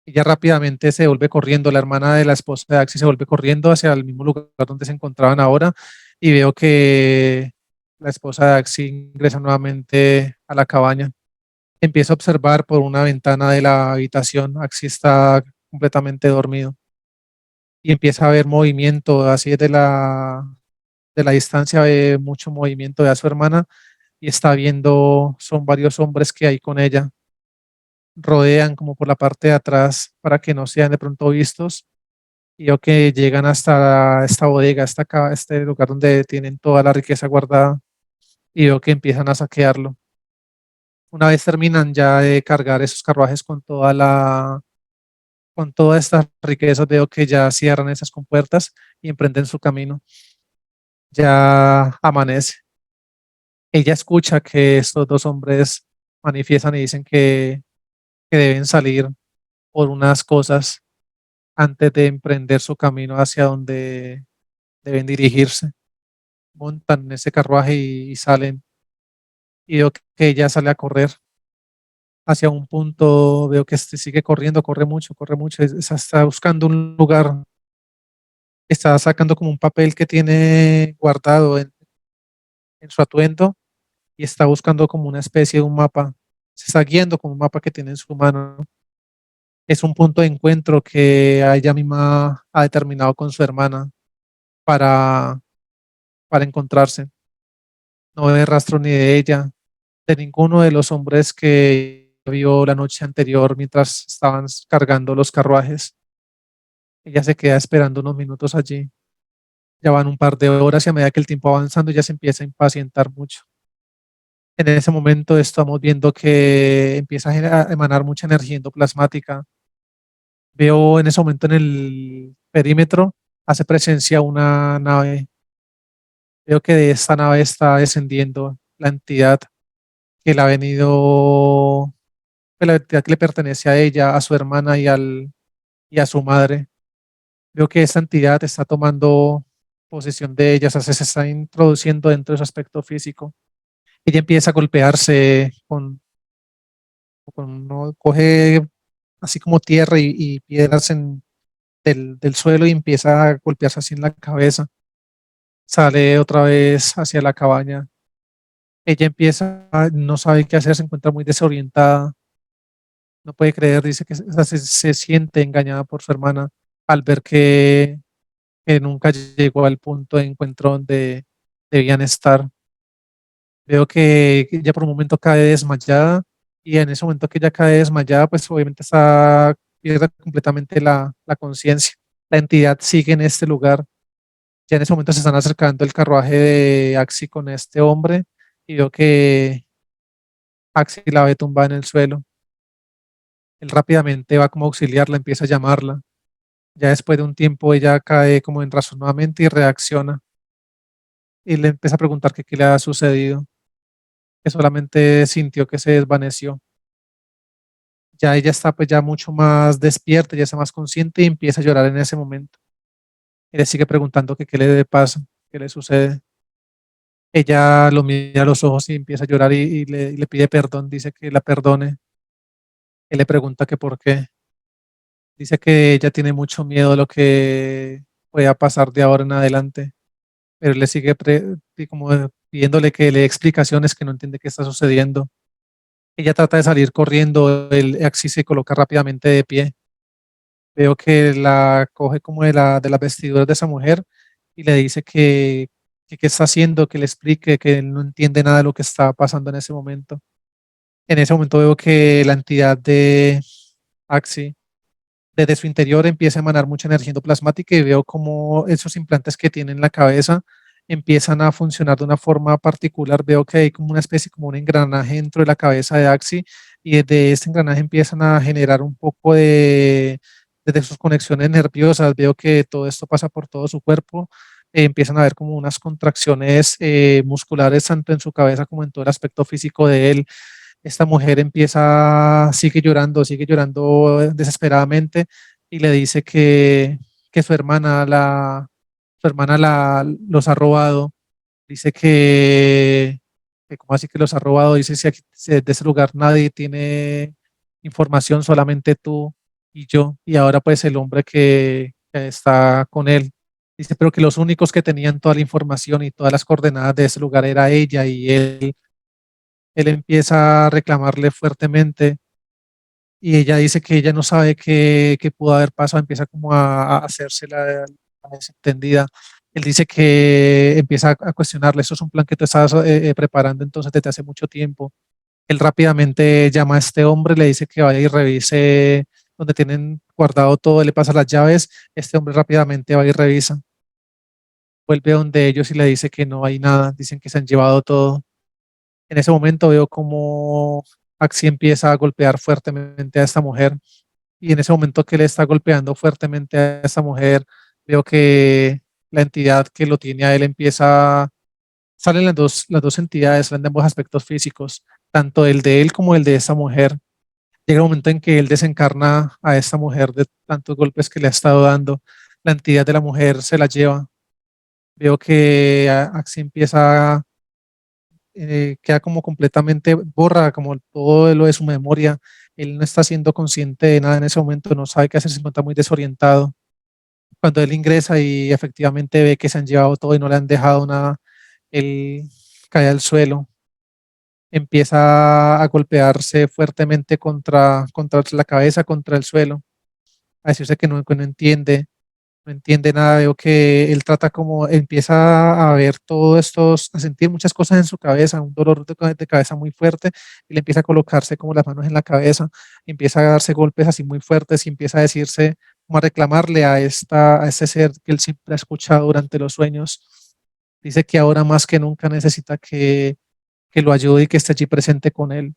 Ella rápidamente se vuelve corriendo, la hermana de la esposa de Axel se vuelve corriendo hacia el mismo lugar donde se encontraban ahora y veo que la esposa de Axel ingresa nuevamente a la cabaña. Empieza a observar por una ventana de la habitación, Axel está completamente dormido y empieza a ver movimiento así de la distancia, ve mucho movimiento de a su hermana y está viendo, son varios hombres que hay con ella, rodean como por la parte de atrás para que no sean de pronto vistos y veo que llegan hasta esta bodega, este lugar donde tienen toda la riqueza guardada y veo que empiezan a saquearlo. Una vez terminan ya de cargar esos carruajes con todas estas riquezas, veo que ya cierran esas compuertas y emprenden su camino. Ya amanece. Ella escucha que estos dos hombres manifiestan y dicen que deben salir por unas cosas antes de emprender su camino hacia donde deben dirigirse. Montan en ese carruaje y salen. Y veo que ella sale a correr hacia un punto, veo que este sigue corriendo, corre mucho, está buscando un lugar, está sacando como un papel que tiene guardado en su atuendo y está buscando como una especie de un mapa, se está guiando con un mapa que tiene en su mano. Es un punto de encuentro que ella misma ha determinado con su hermana para, para encontrarse. No ve rastro ni de ella, de ninguno de los hombres que vio la noche anterior mientras estaban cargando los carruajes. Ella se queda esperando unos minutos allí. Ya van un par de horas y a medida que el tiempo va avanzando, ya se empieza a impacientar mucho. En ese momento estamos viendo que empieza a emanar mucha energía endoplasmática. Veo en ese momento en el perímetro, hace presencia una nave. Veo que de esta nave está descendiendo la entidad que la ha venido, que la entidad que le pertenece a ella, a su hermana y a su madre. Veo que esta entidad está tomando posesión de ellas, o sea, se está introduciendo dentro de su aspecto físico. Ella empieza a golpearse no, coge así como tierra y piedras del suelo y empieza a golpearse así en la cabeza. Sale otra vez hacia la cabaña. Ella no sabe qué hacer, se encuentra muy desorientada, no puede creer, dice que se siente engañada por su hermana. al ver que nunca llegó al punto de encuentro donde debían estar. Veo que ella por un momento cae desmayada y en ese momento que ella cae desmayada, pues obviamente pierde completamente la conciencia. La entidad sigue en este lugar. Ya en ese momento se están acercando el carruaje de Axi con este hombre y veo que Axi la ve tumbada en el suelo. Él rápidamente va como a auxiliarla, empieza a llamarla. Ya después de un tiempo ella cae como en razón nuevamente y reacciona y le empieza a preguntar que qué le ha sucedido, que solamente sintió que se desvaneció. Ya ella está pues ya mucho más despierta, ya está más consciente y empieza a llorar en ese momento. Y le sigue preguntando que qué le pasa, qué le sucede. Ella lo mira a los ojos y empieza a llorar y le pide perdón, dice que la perdone. Él le pregunta que por qué. Dice que ella tiene mucho miedo de lo que pueda pasar de ahora en adelante, pero él le sigue y como pidiéndole que le dé explicaciones que no entiende qué está sucediendo. Ella trata de salir corriendo, el Axi se coloca rápidamente de pie. Veo que la coge como de las vestiduras de esa mujer y le dice que qué está haciendo, que le explique, que él no entiende nada de lo que está pasando en ese momento. En ese momento veo que la entidad de Axi, desde su interior empieza a emanar mucha energía endoplasmática y veo como esos implantes que tiene en la cabeza empiezan a funcionar de una forma particular. Veo que hay como una especie, como un engranaje dentro de la cabeza de Axi y desde este engranaje empiezan a generar un poco desde sus conexiones nerviosas. Veo que todo esto pasa por todo su cuerpo. Empiezan a haber como unas contracciones musculares tanto en su cabeza como en todo el aspecto físico de él. Esta mujer sigue llorando desesperadamente y le dice que su hermana los ha robado. Dice que ¿cómo así que los ha robado? Dice si de ese lugar nadie tiene información, solamente tú y yo, y ahora pues el hombre que está con él. Dice, pero que los únicos que tenían toda la información y todas las coordenadas de ese lugar era ella y él. Él empieza a reclamarle fuertemente y ella dice que ella no sabe qué pudo haber pasado, empieza como a hacerse la desentendida. Él dice que empieza a cuestionarle, eso es un plan que tú estabas preparando entonces desde hace mucho tiempo. Él rápidamente llama a este hombre, le dice que vaya y revise donde tienen guardado todo, le pasa las llaves, este hombre rápidamente va y revisa, vuelve donde ellos y le dice que no hay nada, dicen que se han llevado todo. En ese momento veo como Axi empieza a golpear fuertemente a esta mujer y en ese momento que le está golpeando fuertemente a esta mujer, veo que la entidad que lo tiene a él salen las dos entidades, salen de ambos aspectos físicos, tanto el de él como el de esta mujer. Llega un momento en que él desencarna a esta mujer de tantos golpes que le ha estado dando. La entidad de la mujer se la lleva. Veo que Axi empieza queda como completamente borra como todo lo de su memoria. Él no está siendo consciente de nada en ese momento, no sabe qué hacer, se encuentra muy desorientado. Cuando él ingresa y efectivamente ve que se han llevado todo y no le han dejado nada, él cae al suelo, empieza a golpearse fuertemente contra la cabeza, contra el suelo, a decirse que no entiende, no entiende nada. Veo que él trata como, empieza a ver todo esto, a sentir muchas cosas en su cabeza, un dolor de cabeza muy fuerte, y le empieza a colocarse como las manos en la cabeza, empieza a darse golpes así muy fuertes y empieza a decirse, como a reclamarle a este ser que él siempre ha escuchado durante los sueños. Dice que ahora más que nunca necesita que lo ayude y que esté allí presente con él.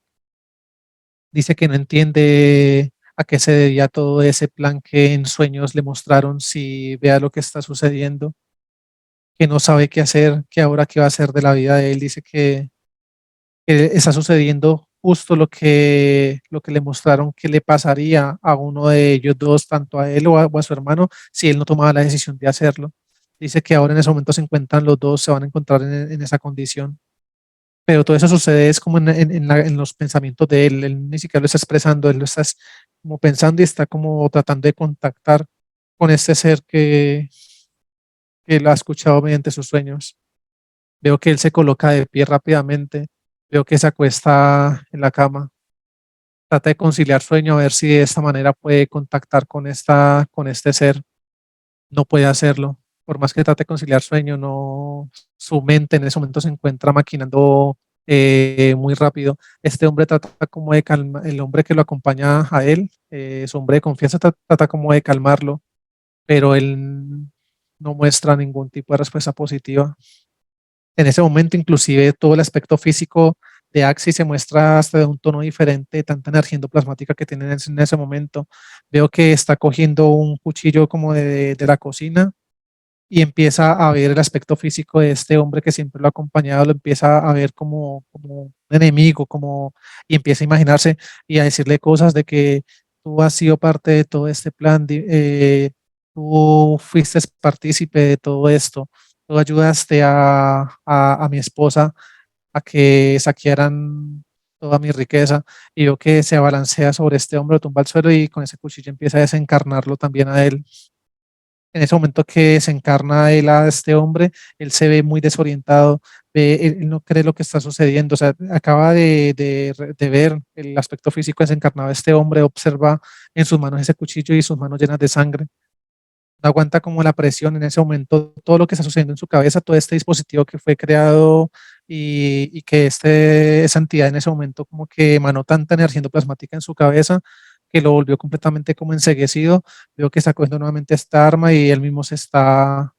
Dice que no entiende a qué se debía todo ese plan que en sueños le mostraron, si vea lo que está sucediendo, que no sabe qué hacer, que ahora qué va a hacer de la vida de él. Dice que está sucediendo justo lo que le mostraron que le pasaría a uno de ellos dos, tanto a él o a su hermano, si él no tomaba la decisión de hacerlo. Dice que ahora en ese momento se encuentran los dos, se van a encontrar en esa condición, pero todo eso sucede es como en los pensamientos de él. Él ni siquiera lo está expresando, él lo está como pensando y está como tratando de contactar con este ser que lo ha escuchado mediante sus sueños. Veo que él se coloca de pie rápidamente, veo que se acuesta en la cama, trata de conciliar sueño a ver si de esta manera puede contactar con este ser. no puede hacerlo. Por más que trate de conciliar sueño, no, su mente en ese momento se encuentra maquinando muy rápido. Este hombre trata como de calmar, el hombre que lo acompaña a él, su hombre de confianza trata como de calmarlo, pero él no muestra ningún tipo de respuesta positiva. En ese momento, inclusive, todo el aspecto físico de Axis se muestra hasta de un tono diferente, de tanta energía endoplasmática que tiene en ese momento. Veo que está cogiendo un cuchillo como de la cocina y empieza a ver el aspecto físico de este hombre que siempre lo ha acompañado, lo empieza a ver como un enemigo, y empieza a imaginarse y a decirle cosas de que tú has sido parte de todo este plan, tú fuiste partícipe de todo esto, tú ayudaste a mi esposa a que saquearan toda mi riqueza y veo que se abalancea sobre este hombre, lo tumba al suelo y con ese cuchillo empieza a desencarnarlo también a él. En ese momento que se encarna él a este hombre, él se ve muy desorientado, él no cree lo que está sucediendo, o sea, acaba de ver el aspecto físico desencarnado de este hombre, observa en sus manos ese cuchillo y sus manos llenas de sangre. No aguanta como la presión en ese momento, todo lo que está sucediendo en su cabeza, todo este dispositivo que fue creado y que esa entidad en ese momento como que emanó tanta energía endoplasmática en su cabeza que lo volvió completamente como enceguecido. Veo que está cogiendo nuevamente esta arma y él mismo se está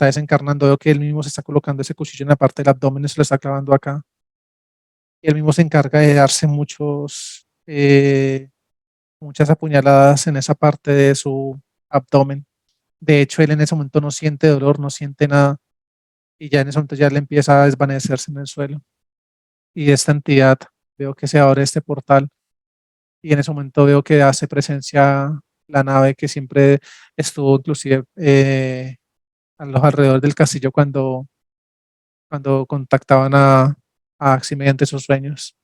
desencarnando. Veo que él mismo se está colocando ese cuchillo en la parte del abdomen y se lo está clavando acá. Y él mismo se encarga de darse muchas apuñaladas en esa parte de su abdomen. De hecho, él en ese momento no siente dolor, no siente nada, y ya en ese momento ya le empieza a desvanecerse en el suelo. Y esta entidad, veo que se abre este portal, y en ese momento veo que hace presencia la nave que siempre estuvo inclusive a los alrededores del castillo cuando contactaban a Axi mediante sus sueños.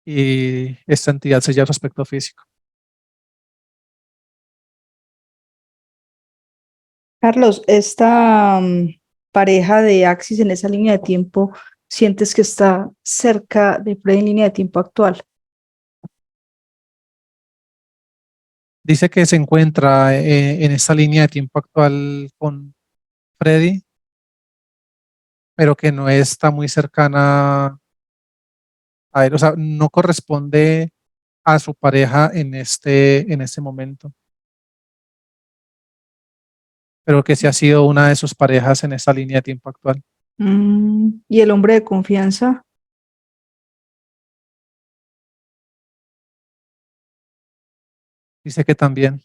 Y esta entidad se llama su aspecto físico. Carlos, esta pareja de Axis en esa línea de tiempo, ¿sientes que está cerca de Freddy en línea de tiempo actual? Dice que se encuentra en esta línea de tiempo actual con Freddy, pero que no está muy cercana a él, o sea, no corresponde a su pareja en este momento, pero que sí ha sido una de sus parejas en esta línea de tiempo actual. ¿Y el hombre de confianza? Dice que también,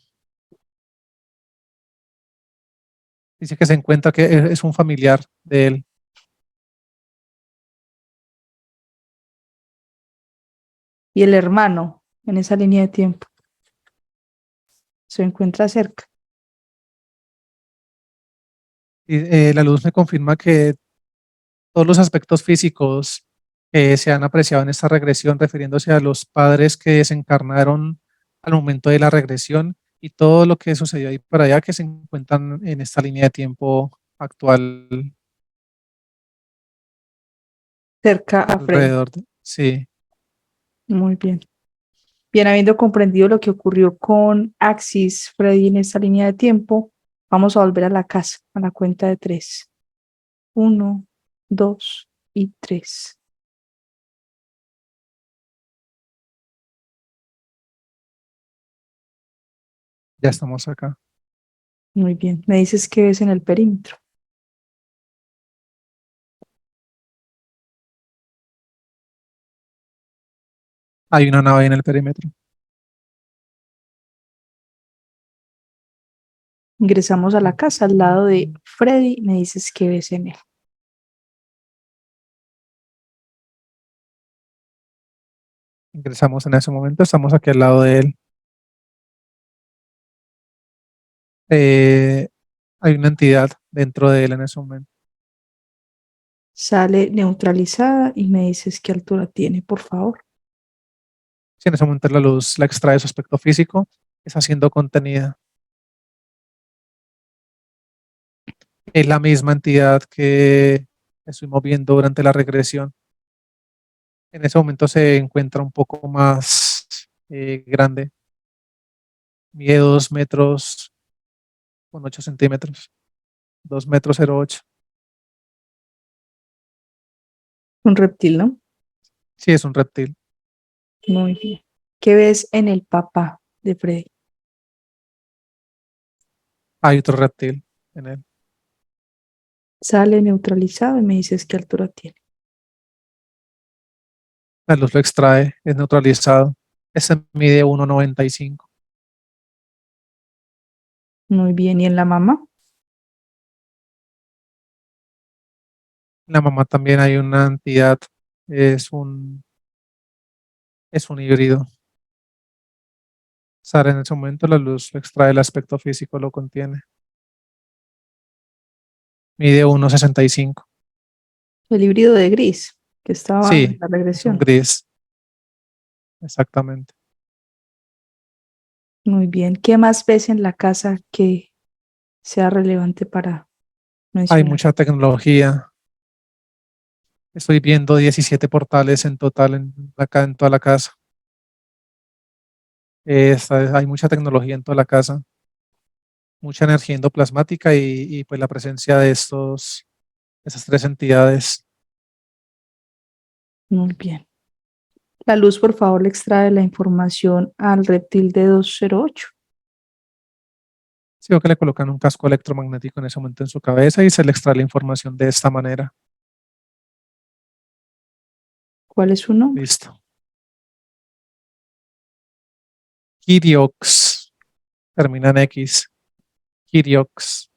dice que se encuentra que es un familiar de él. ¿Y el hermano en esa línea de tiempo? ¿Se encuentra cerca? Y la luz me confirma que todos los aspectos físicos que se han apreciado en esta regresión, refiriéndose a los padres que desencarnaron al momento de la regresión y todo lo que sucedió ahí para allá, que se encuentran en esta línea de tiempo actual Cerca a Freddy. sí. Muy bien. Bien, habiendo comprendido lo que ocurrió con Axis, Freddy, en esta línea de tiempo, vamos a volver a la casa, a la cuenta de tres. 1, 2 y 3. Ya estamos acá. Muy bien. Me dices que ves en el perímetro. Hay una nave en el perímetro. Ingresamos a la casa al lado de Freddy. Me dices que ves en él. Ingresamos en ese momento, estamos aquí al lado de él. Eh, Hay una entidad dentro de él en ese momento. Sale neutralizada y me dices qué altura tiene, por favor. Si en ese momento la luz la extrae de su aspecto físico, está siendo contenida. Es la misma entidad que estuvimos viendo durante la regresión. En ese momento se encuentra un poco más grande, mide 2 metros con 8 centímetros, 2,08 metros. Un reptil, ¿no? Sí, es un reptil. Muy bien. ¿Qué ves en el papá de Freddy? Hay otro reptil en él. Sale neutralizado y me dices qué altura tiene. La luz lo extrae, es neutralizado. Ese mide 1,95. Muy bien. ¿Y en la mamá? La mamá también hay una entidad, es un híbrido. Sale en ese momento, la luz lo extrae, el aspecto físico lo contiene. Mide 1,65. El híbrido de gris, que estaba en Sí, la es un regresión. gris, exactamente. Muy bien. ¿Qué más ves en la casa que sea relevante para Hay mencionar? mucha tecnología. Estoy viendo 17 portales en total en toda la casa. Hay mucha tecnología en toda la casa, mucha energía endoplasmática y pues la presencia de esas tres entidades. Muy bien. La luz, por favor, le extrae la información al reptil de 208. Sí, veo que le colocan un casco electromagnético en ese momento en su cabeza y se le extrae la información de esta manera. ¿Cuál es su nombre? Listo. Kiriox, termina en X. Kiriox.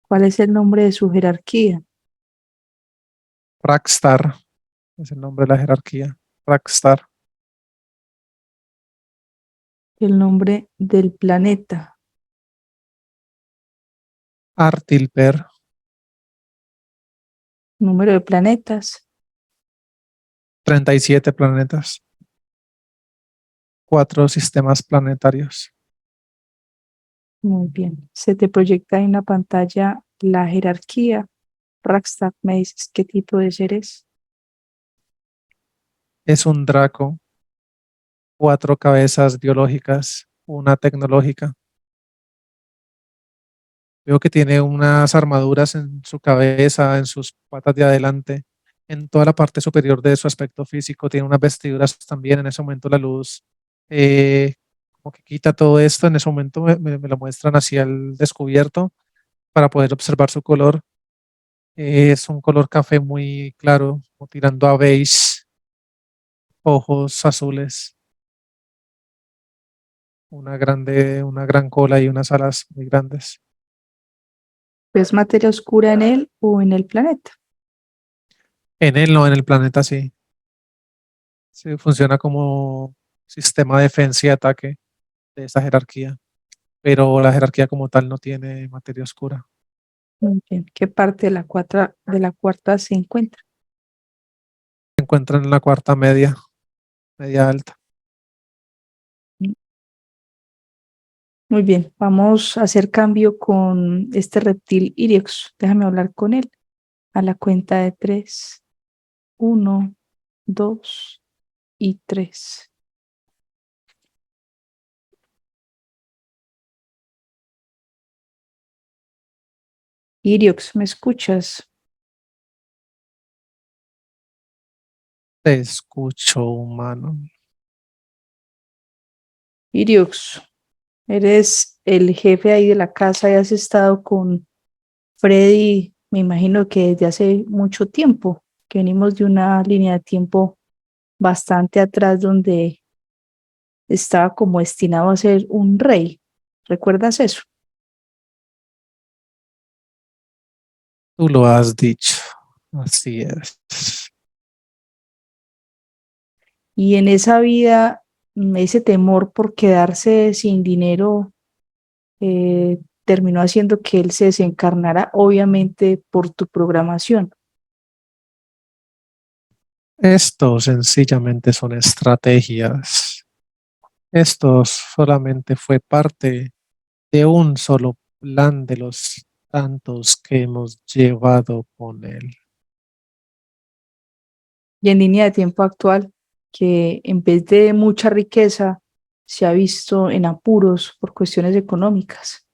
¿Cuál es el nombre de su jerarquía? Rakstar es el nombre de la jerarquía. Rakstar. El nombre del planeta. Artilper. Número de planetas. 37 planetas. 4 sistemas planetarios. Muy bien. Se te proyecta en la pantalla la jerarquía. Rakstar, me dices qué tipo de ser es. Es un Draco. 4 cabezas biológicas, una tecnológica. Veo que tiene unas armaduras en su cabeza, en sus patas de adelante, en toda la parte superior de su aspecto físico. Tiene unas vestiduras también. En ese momento la luz eh, como que quita todo esto. En ese momento me lo muestran hacia el descubierto para poder observar su color. Es un color café muy claro, como tirando a beige, ojos azules, una gran cola y unas alas muy grandes. ¿Ves materia oscura en él o en el planeta? En él no, en el planeta sí. Sí, funciona como sistema de defensa y ataque de esa jerarquía, pero la jerarquía como tal no tiene materia oscura. Muy bien. ¿Qué parte de la cuarta se encuentra? Se encuentra en la cuarta media, media alta. Muy bien. Vamos a hacer cambio con este reptil Iriox. Déjame hablar con él. A la cuenta de tres. Uno, dos y tres. Iriox, ¿me escuchas? Te escucho, humano. Iriox, eres el jefe ahí de la casa y has estado con Freddy, me imagino que desde hace mucho tiempo, que venimos de una línea de tiempo bastante atrás donde estaba como destinado a ser un rey. ¿Recuerdas eso? Tú lo has dicho. Así es. Y en esa vida, ese temor por quedarse sin dinero terminó haciendo que él se desencarnara, obviamente por tu programación. Esto sencillamente son estrategias. Esto solamente fue parte de un solo plan de los tantos que hemos llevado con él. Y en línea de tiempo actual, que en vez de mucha riqueza, se ha visto en apuros por cuestiones económicas.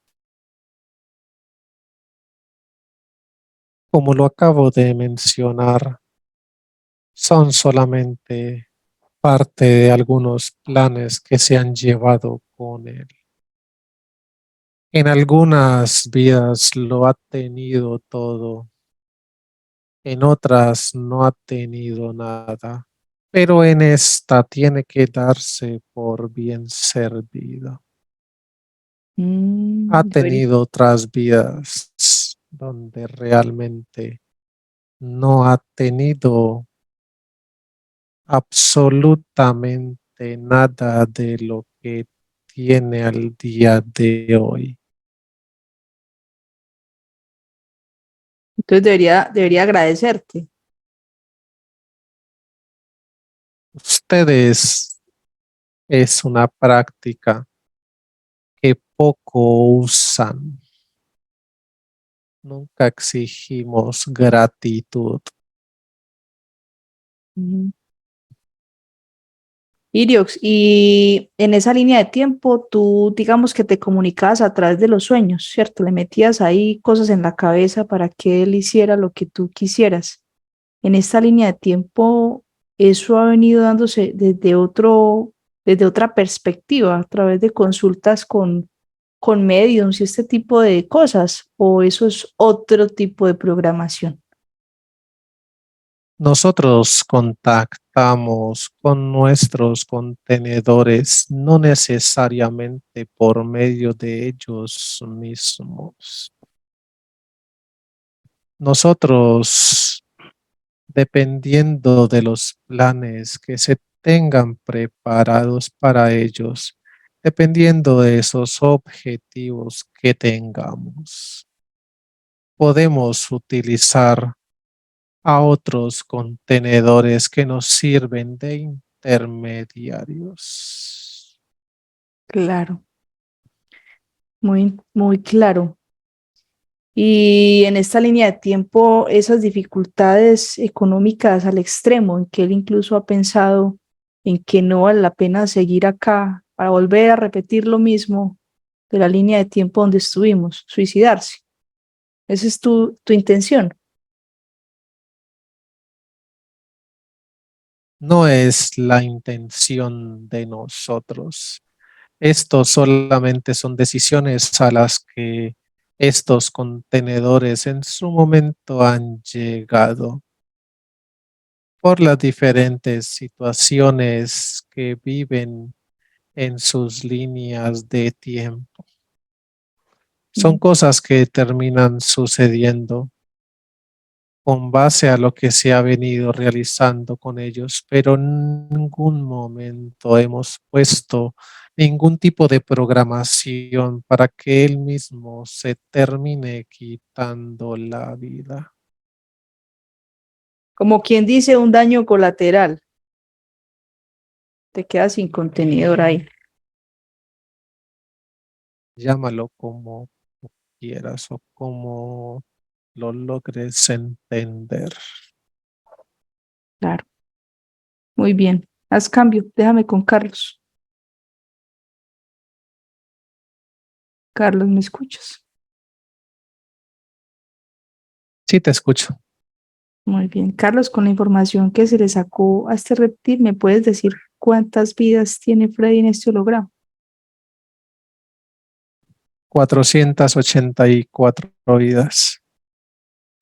Como lo acabo de mencionar, son solamente parte de algunos planes que se han llevado con él. En algunas vidas lo ha tenido todo, en otras no ha tenido nada, pero en esta tiene que darse por bien servido. Ha Debería, tenido otras vidas donde realmente no ha tenido absolutamente nada de lo que tiene al día de hoy. entonces debería agradecerte. Ustedes es una práctica que poco usan. Nunca exigimos gratitud. Mm. Iriox, y en esa línea de tiempo tú digamos que te comunicabas a través de los sueños, ¿cierto? Le metías ahí cosas en la cabeza para que él hiciera lo que tú quisieras. En esta línea de tiempo, eso ha venido dándose desde otra perspectiva, a través de consultas con mediums y este tipo de cosas, o eso es otro tipo de programación. Nosotros contactamos con nuestros contenedores, no necesariamente por medio de ellos mismos. Nosotros, dependiendo de los planes que se tengan preparados para ellos, dependiendo de esos objetivos que tengamos, podemos utilizar a otros contenedores que nos sirven de intermediarios. Claro, muy claro. Y en esta línea de tiempo, esas dificultades económicas al extremo, en que él incluso ha pensado en que no vale la pena seguir acá para volver a repetir lo mismo de la línea de tiempo donde estuvimos, suicidarse. Esa es tu intención. No es la intención de nosotros. Estos solamente son decisiones a las que estos contenedores en su momento han llegado por las diferentes situaciones que viven en sus líneas de tiempo. Son Mm. cosas que terminan sucediendo con base a lo que se ha venido realizando con ellos, pero en ningún momento hemos puesto ningún tipo de programación para que él mismo se termine quitando la vida. Como quien dice, un daño colateral. Te quedas sin contenedor ahí. Llámalo como quieras o como lo logres entender. Claro, muy bien. Haz cambio. Déjame con Carlos. Carlos, ¿me escuchas? Sí, te escucho. Muy bien. Carlos, con la información que se le sacó a este reptil, ¿me puedes decir cuántas vidas tiene Freddy en este holograma? 484 vidas,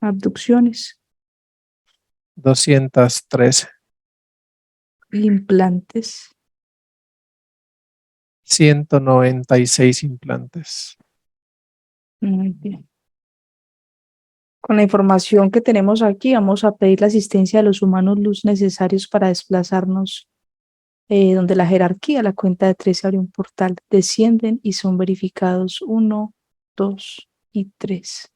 Abducciones, 213, implantes. 196 implantes. Muy bien. Con la información que tenemos aquí, vamos a pedir la asistencia de los humanos luz necesarios para desplazarnos donde la jerarquía, a la cuenta de tres, se abre un portal, descienden y son verificados 1, 2 y 3.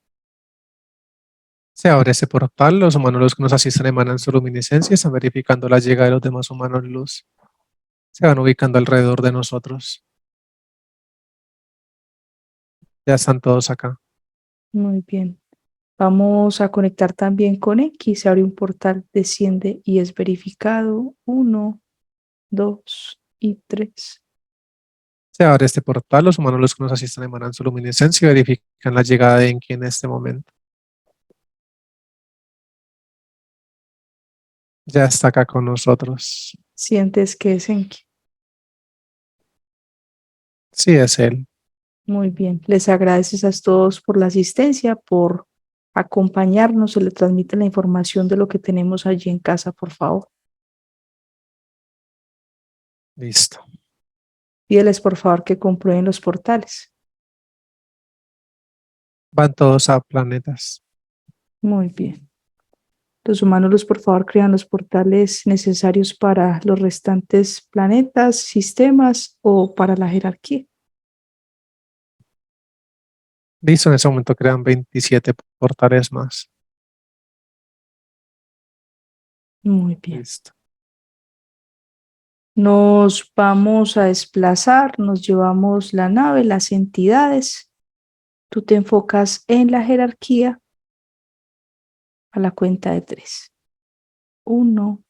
Se abre ese portal, los humanos luz que nos asisten emanan su luminiscencia y están verificando la llegada de los demás humanos luz. Se van ubicando alrededor de nosotros. Ya están todos acá. Muy bien. Vamos a conectar también con X, se abre un portal, desciende y es verificado 1, 2 y 3. Se abre este portal, los humanos los que nos asisten emanan su luminiscencia y verifican la llegada de Enki en este momento. Ya está acá con nosotros. Sientes que es Enki. Sí, es él. Muy bien. Les agradeces a todos por la asistencia, por acompañarnos. Se le transmite la información de lo que tenemos allí en casa, por favor. Listo. Pídeles, por favor, que comprueben los portales. Van todos a planetas. Muy bien. Los humanos, por favor, crean los portales necesarios para los restantes planetas, sistemas o para la jerarquía. Listo, en ese momento crean 27 portales más. Muy bien. Listo. Nos vamos a desplazar, nos llevamos la nave, las entidades. Tú te enfocas en la jerarquía a la cuenta de 3. 1,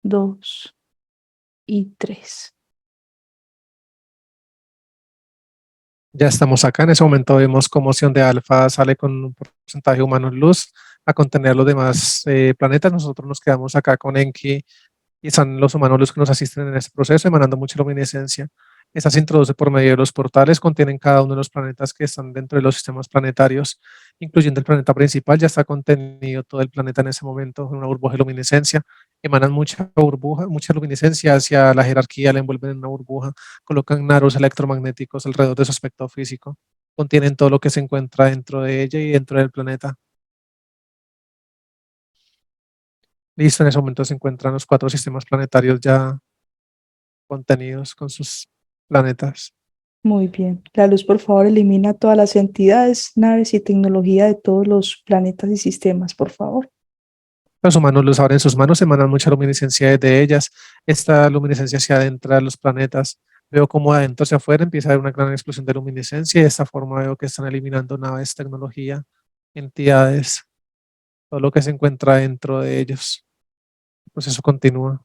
2 y 3. Ya estamos acá. En ese momento vemos cómo Sion de Alfa sale con un porcentaje humano en luz a contener los demás planetas. Nosotros nos quedamos acá con Enki y son los humanos los que nos asisten en este proceso, emanando mucha luminiscencia. Esta se introduce por medio de los portales, contienen cada uno de los planetas que están dentro de los sistemas planetarios, incluyendo el planeta principal. Ya está contenido todo el planeta en ese momento en una burbuja de luminiscencia. Emanan mucha burbuja, mucha luminiscencia hacia la jerarquía, la envuelven en una burbuja, colocan naros electromagnéticos alrededor de su aspecto físico, contienen todo lo que se encuentra dentro de ella y dentro del planeta. Listo, en ese momento se encuentran los 4 sistemas planetarios ya contenidos con sus planetas. Muy bien. La luz, por favor, elimina todas las entidades, naves y tecnología de todos los planetas y sistemas, por favor. Los humanos los abren sus manos, emanan mucha luminiscencia de ellas. Esta luminiscencia se adentra a los planetas. Veo como adentro hacia afuera empieza a haber una gran explosión de luminiscencia y de esta forma veo que están eliminando naves, tecnología, entidades, todo lo que se encuentra dentro de ellos. El proceso continúa.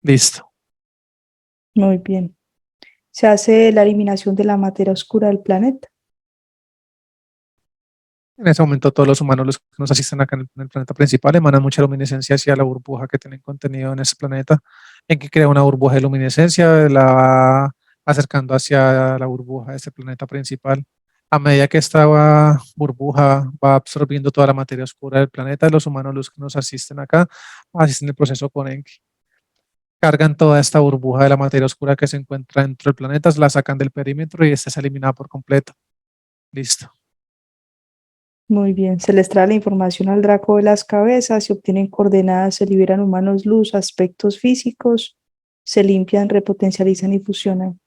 Listo. Muy bien. Se hace la eliminación de la materia oscura del planeta. En ese momento todos los humanos los que nos asisten acá en el planeta principal emanan mucha luminiscencia hacia la burbuja que tienen contenido en ese planeta, en que crea una burbuja de luminiscencia, la va acercando hacia la burbuja de ese planeta principal. A medida que esta burbuja va absorbiendo toda la materia oscura del planeta, los humanos los que nos asisten acá asisten el proceso con Enki. Cargan toda esta burbuja de la materia oscura que se encuentra dentro del planeta, la sacan del perímetro y esta es eliminada por completo. Listo. Muy bien. Se les trae la información al Draco de las cabezas, se obtienen coordenadas, se liberan humanos luz, aspectos físicos, se limpian, repotencializan y fusionan.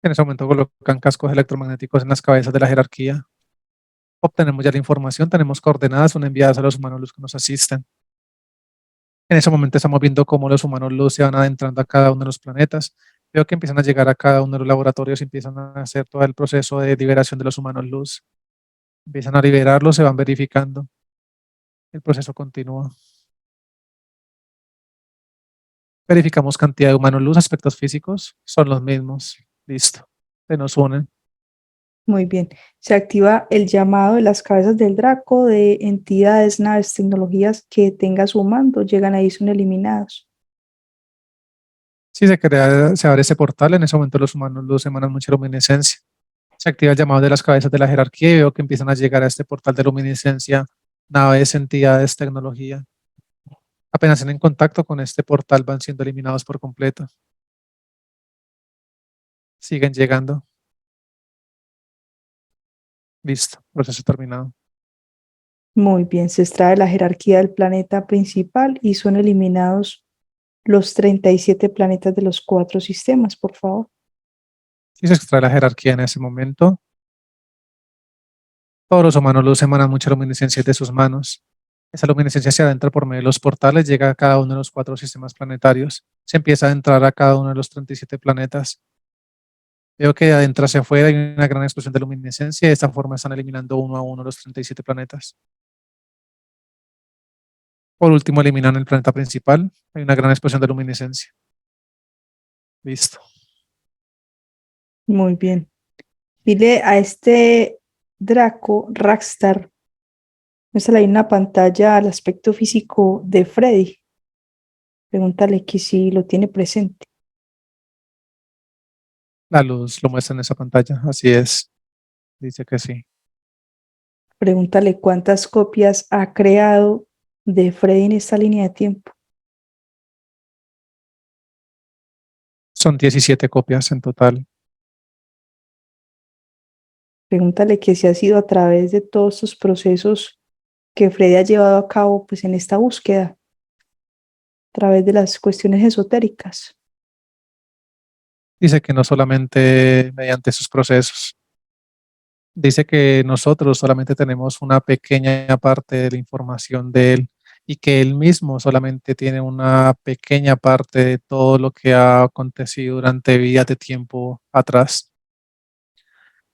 En ese momento colocan cascos electromagnéticos en las cabezas de la jerarquía. Obtenemos ya la información, tenemos coordenadas, son enviadas a los humanos luz que nos asisten. En ese momento estamos viendo cómo los humanos luz se van adentrando a cada uno de los planetas. Veo que empiezan a llegar a cada uno de los laboratorios y empiezan a hacer todo el proceso de liberación de los humanos luz. Empiezan a liberarlos, se van verificando. El proceso continúa. Verificamos cantidad de humanos luz, aspectos físicos, son los mismos. Listo. Se nos unen. Muy bien. Se activa el llamado de las cabezas del Draco de entidades, naves, tecnologías que tenga su mando. Llegan ahí, son eliminados. Si se crea, se abre ese portal, en ese momento los humanos luz emanan mucha luminiscencia. Se activa el llamado de las cabezas de la jerarquía y veo que empiezan a llegar a este portal de luminiscencia naves, entidades, tecnología. Apenas en contacto con este portal van siendo eliminados por completo. Siguen llegando. Listo, proceso terminado. Muy bien. Se extrae la jerarquía del planeta principal y son eliminados los 37 planetas de los 4 sistemas, por favor. Si se extrae la jerarquía en ese momento, todos los humanos luz emanan mucha luminiscencia de sus manos. Esa luminiscencia se adentra por medio de los portales, llega a cada uno de los 4 sistemas planetarios. Se empieza a adentrar a cada uno de los 37 planetas. Veo que de adentro hacia afuera hay una gran explosión de luminiscencia y de esta forma están eliminando uno a uno los 37 planetas. Por último, eliminan el planeta principal. Hay una gran explosión de luminiscencia. Listo. Muy bien. Dile a este Draco Rackstar, muéstrale ahí una pantalla al aspecto físico de Freddy. Pregúntale que si lo tiene presente. La luz lo muestra en esa pantalla. Así es. Dice que sí. Pregúntale cuántas copias ha creado de Freddy en esta línea de tiempo. Son 17 copias en total. Pregúntale que si ha sido a través de todos estos procesos que Freddy ha llevado a cabo pues en esta búsqueda, a través de las cuestiones esotéricas. Dice que no solamente mediante sus procesos. Dice que nosotros solamente tenemos una pequeña parte de la información de él y que él mismo solamente tiene una pequeña parte de todo lo que ha acontecido durante vías de tiempo atrás.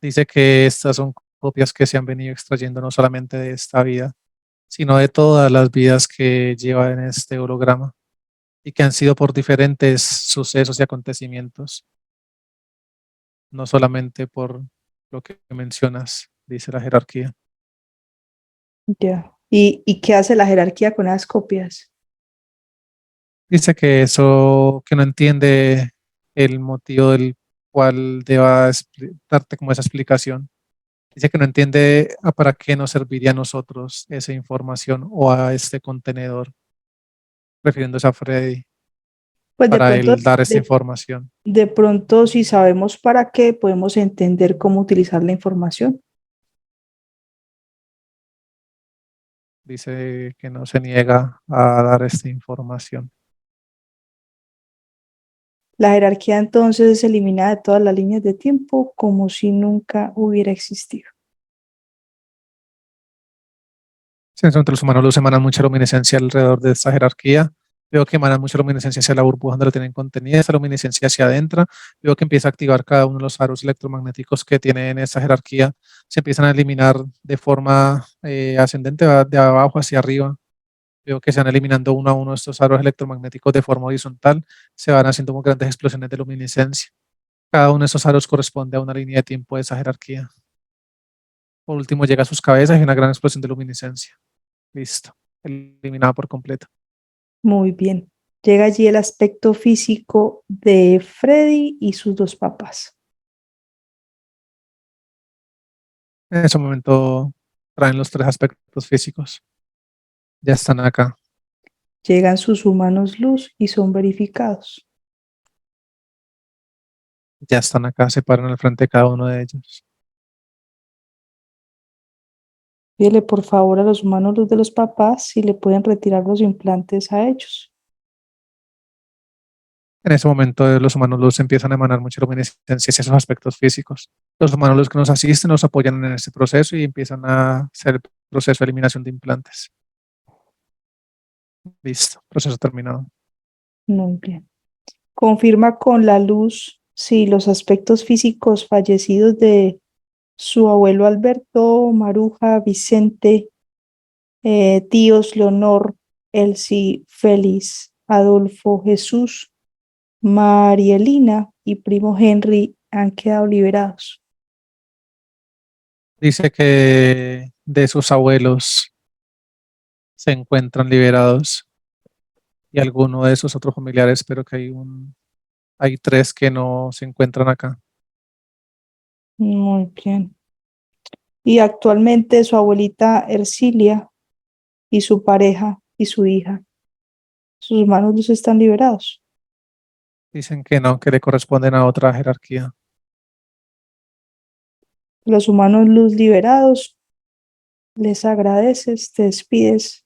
Dice que estas son copias que se han venido extrayendo no solamente de esta vida, sino de todas las vidas que lleva en este holograma y que han sido por diferentes sucesos y acontecimientos, no solamente por lo que mencionas, dice la jerarquía. Ya. ¿Y qué hace la jerarquía con las copias? Dice que eso, que no entiende el motivo del cual deba darte como esa explicación. Dice que no entiende a para qué nos serviría a nosotros esa información o a este contenedor, refiriéndose a Freddy, Pues para él dar esta información. de pronto, si sabemos para qué, podemos entender cómo utilizar la información. Dice que no se niega a dar esta información. La jerarquía entonces es eliminada de todas las líneas de tiempo como si nunca hubiera existido. Sí, entre los humanos luz emanan mucha luminiscencia alrededor de esta jerarquía. Veo que emanan mucha luminiscencia hacia la burbuja donde lo tienen contenida, esa luminiscencia hacia adentro. Veo que empieza a activar cada uno de los aros electromagnéticos que tiene en esta jerarquía. Se empiezan a eliminar de forma ascendente, de abajo hacia arriba. Veo que se van eliminando uno a uno estos aros electromagnéticos de forma horizontal. Se van haciendo como grandes explosiones de luminiscencia. Cada uno de esos aros corresponde a una línea de tiempo de esa jerarquía. Por último, llega a sus cabezas y una gran explosión de luminiscencia. Listo. Eliminada por completo. Muy bien. Llega allí el aspecto físico de Freddy y sus dos papás. En ese momento traen los tres aspectos físicos. Ya están acá. Llegan sus humanos luz y son verificados. Ya están acá. Se paran al frente de cada uno de ellos. Pídele por favor a los humanos luz de los papás si le pueden retirar los implantes a ellos. En ese momento los humanos luz empiezan a emanar mucha luminiscencia hacia esos aspectos físicos. Los humanos luz que nos asisten nos apoyan en este proceso y empiezan a hacer el proceso de eliminación de implantes. Listo. Proceso terminado. Muy bien. Confirma con la luz si los aspectos físicos fallecidos de su abuelo Alberto, Maruja, Vicente, tíos Leonor, Elsie, Félix, Adolfo, Jesús, Marielina y primo Henry han quedado liberados. Dice que de sus abuelos se encuentran liberados y alguno de sus otros familiares, pero que hay tres que no se encuentran acá. Muy bien. Y actualmente su abuelita Ercilia y su pareja y su hija, sus hermanos los están liberados. Dicen que no, que le corresponden a otra jerarquía. Los humanos luz liberados, les agradeces, te despides,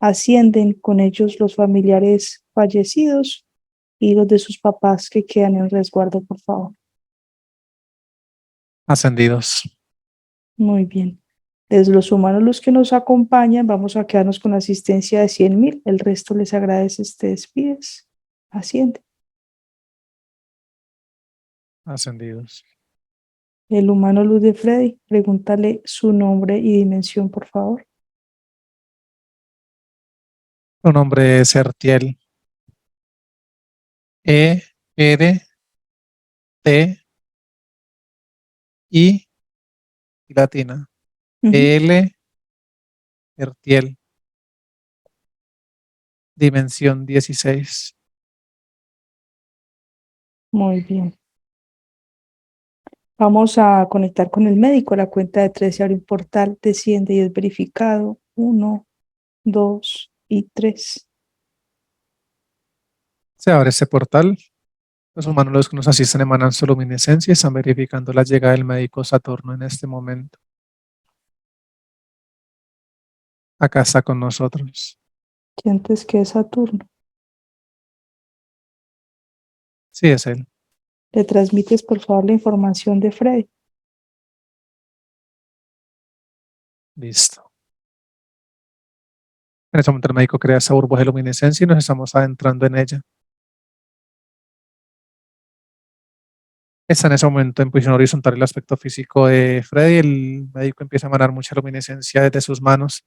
ascienden con ellos los familiares fallecidos y los de sus papás que quedan en resguardo, por favor. Ascendidos. Muy bien. Desde los humanos los que nos acompañan, vamos a quedarnos con la asistencia de 100.000. El resto les agradeces, te despides, asciende. Ascendidos. El humano luz de Freddy, pregúntale su nombre y dimensión, por favor. Su nombre es Ertiel. E-R-T-I latina. Ujú. L. Ertiel. Dimensión 16. Muy bien. Vamos a conectar con el médico. A la cuenta de tres se abre un portal, desciende y es verificado. Uno, dos y tres. Se abre ese portal. Los humanos, los que nos asisten, emanan su luminiscencia y están verificando la llegada del médico Saturno en este momento. Acá está con nosotros. ¿Sientes que es Saturno? Sí, es él. ¿Le transmites, por favor, la información de Freddy? Listo. En ese momento el médico crea esa burbuja de luminiscencia y nos estamos adentrando en ella. Está en ese momento en posición horizontal el aspecto físico de Freddy. El médico empieza a emanar mucha luminiscencia desde sus manos.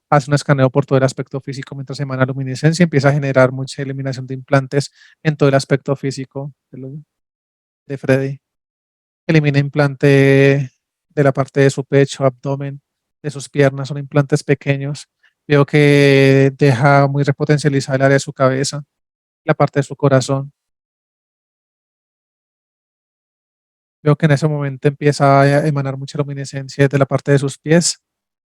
Hace un escaneo por todo el aspecto físico mientras emana luminiscencia. Empieza a generar mucha eliminación de implantes en todo el aspecto físico de Freddy. Elimina implante de la parte de su pecho, abdomen, de sus piernas. Son implantes pequeños. Veo que deja muy repotencializada el área de su cabeza, la parte de su corazón. Veo que en ese momento empieza a emanar mucha luminiscencia desde la parte de sus pies.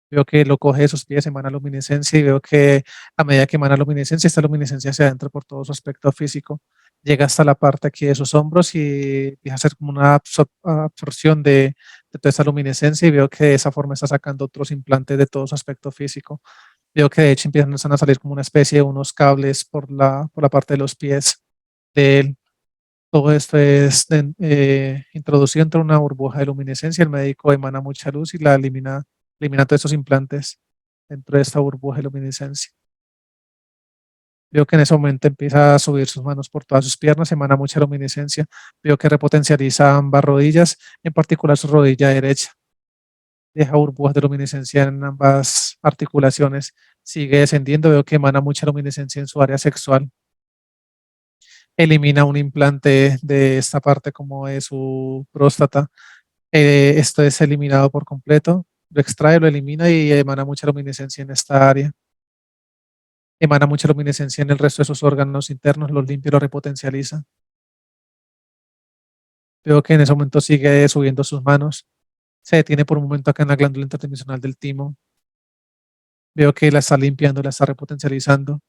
Veo que lo coge de sus pies, emana luminiscencia y veo que a medida que emana luminiscencia, esta luminiscencia se adentra por todo su aspecto físico. Llega hasta la parte aquí de sus hombros y empieza a hacer como una absorción de toda esta luminiscencia y veo que de esa forma está sacando otros implantes de todo su aspecto físico. Veo que de hecho empiezan a salir como una especie de unos cables por la parte de los pies de él. Todo esto es introducido entre una burbuja de luminiscencia. El médico emana mucha luz y elimina todos estos implantes dentro de esta burbuja de luminiscencia. Veo que en ese momento empieza a subir sus manos por todas sus piernas, emana mucha luminiscencia. Veo que repotencializa ambas rodillas, en particular su rodilla derecha. Deja burbujas de luminiscencia en ambas articulaciones. Sigue descendiendo, veo que emana mucha luminiscencia en su área sexual. Elimina un implante de esta parte como de su próstata. Esto es eliminado por completo. Lo extrae, lo elimina y emana mucha luminiscencia en esta área. Emana mucha luminiscencia en el resto de sus órganos internos, los limpia y los repotencializa. Veo que en ese momento sigue subiendo sus manos. Se detiene por un momento acá en la glándula interdimensional del timo. Veo que la está limpiando, la está repotencializando.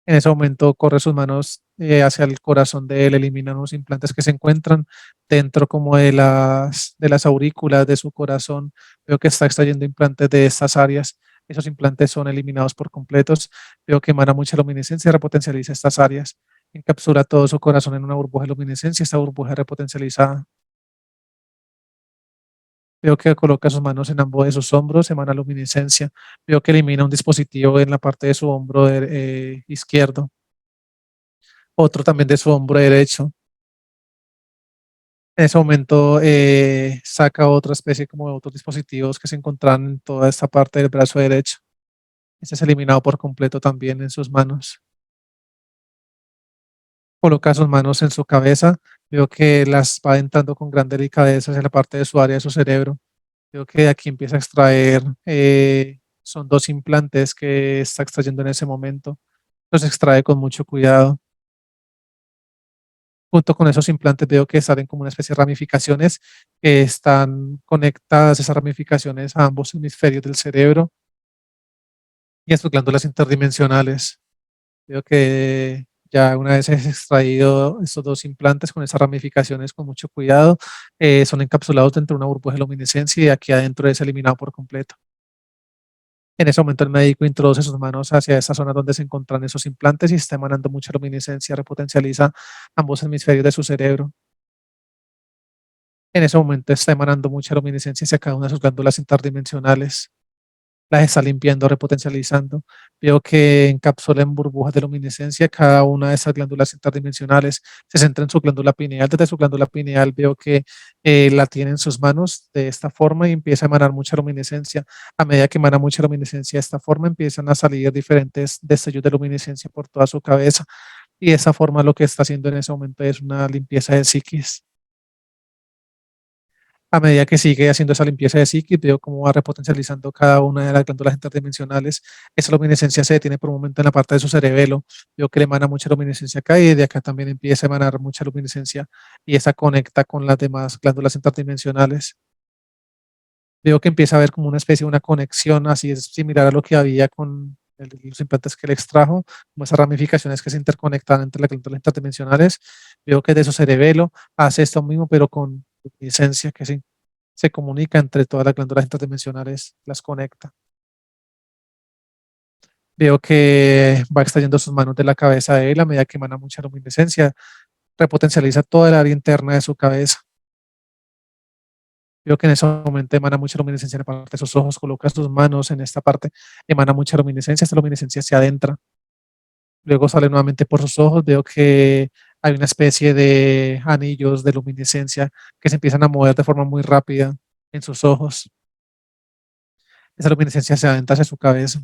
En ese momento corre sus manos hacia el corazón de él, elimina unos implantes que se encuentran dentro como de las aurículas de su corazón. Veo que está extrayendo implantes de estas áreas. Esos implantes son eliminados por completos. Veo que emana mucha luminiscencia y repotencializa estas áreas. Encapsula todo su corazón en una burbuja de luminiscencia, esta burbuja repotencializada. Veo que coloca sus manos en ambos de sus hombros, emana luminiscencia. Veo que elimina un dispositivo en la parte de su hombro izquierdo, otro también de su hombro derecho. En ese momento saca otra especie como de otros dispositivos que se encuentran en toda esta parte del brazo derecho. Este es eliminado por completo también en sus manos. Coloca sus manos en su cabeza. Veo que las va entrando con gran delicadeza hacia la parte de su área de su cerebro. Veo que de aquí empieza a extraer, son dos implantes que está extrayendo en ese momento. Los extrae con mucho cuidado. Junto con esos implantes veo que salen como una especie de ramificaciones que están conectadas, esas ramificaciones, a ambos hemisferios del cerebro y a sus glándulas interdimensionales. Veo que ya una vez es extraído estos dos implantes con esas ramificaciones con mucho cuidado, son encapsulados dentro de una burbuja de luminiscencia y aquí adentro es eliminado por completo. En ese momento el médico introduce sus manos hacia esa zona donde se encuentran esos implantes y está emanando mucha luminiscencia, repotencializa ambos hemisferios de su cerebro. En ese momento está emanando mucha luminiscencia hacia cada una de sus glándulas interdimensionales. las está limpiando, repotencializando. Veo que encapsula en burbujas de luminiscencia cada una de esas glándulas interdimensionales, se centra en su glándula pineal. Desde su glándula pineal veo que la tiene en sus manos de esta forma y empieza a emanar mucha luminiscencia. A medida que emana mucha luminiscencia de esta forma, empiezan a salir diferentes destellos de luminiscencia por toda su cabeza. Y de esa forma lo que está haciendo en ese momento es una limpieza de psiquis. A medida que sigue haciendo esa limpieza de psiquis, veo cómo va repotencializando cada una de las glándulas interdimensionales. Esa luminiscencia se detiene por un momento en la parte de su cerebelo. Veo que le emana mucha luminiscencia acá y de acá también empieza a emanar mucha luminiscencia y esa conecta con las demás glándulas interdimensionales. Veo que empieza a haber como una especie de una conexión, así es similar a lo que había con los implantes que él extrajo, como esas ramificaciones que se interconectan entre las glándulas interdimensionales. Veo que de su cerebelo hace esto mismo, pero con luminiscencia que se comunica entre todas las glándulas interdimensionales, las conecta. Veo que va extrayendo sus manos de la cabeza de él a medida que emana mucha luminiscencia, repotencializa toda el área interna de su cabeza. Veo que en ese momento emana mucha luminiscencia en la parte de sus ojos, coloca sus manos en esta parte, emana mucha luminiscencia, esta luminiscencia se adentra, luego sale nuevamente por sus ojos, veo que hay una especie de anillos de luminiscencia que se empiezan a mover de forma muy rápida en sus ojos, esa luminiscencia se adentra hacia su cabeza,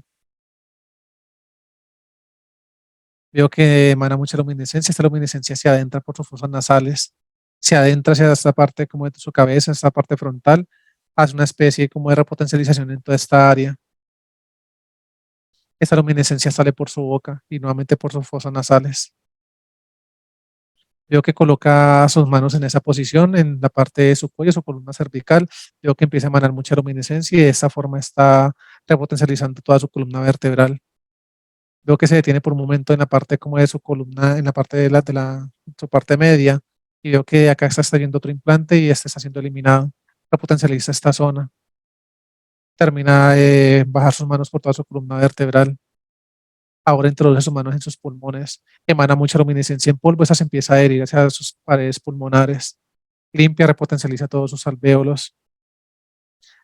veo que emana mucha luminiscencia, esta luminiscencia se adentra por sus fosas nasales, se adentra hacia esta parte como de su cabeza, esta parte frontal, hace una especie como de repotencialización en toda esta área. Esta luminiscencia sale por su boca y nuevamente por sus fosas nasales. Veo que coloca sus manos en esa posición, en la parte de su cuello, su columna cervical. Veo que empieza a emanar mucha luminiscencia y de esta forma está repotencializando toda su columna vertebral. Veo que se detiene por un momento en la parte como de su columna, en la parte su parte media, y veo que acá está extrayendo otro implante y este está siendo eliminado. Repotencializa esta zona. Termina de bajar sus manos por toda su columna vertebral. Ahora introduce sus manos en sus pulmones, emana mucha luminiscencia en polvo, esa se empieza a adherir hacia sus paredes pulmonares, limpia, repotencializa todos sus alvéolos,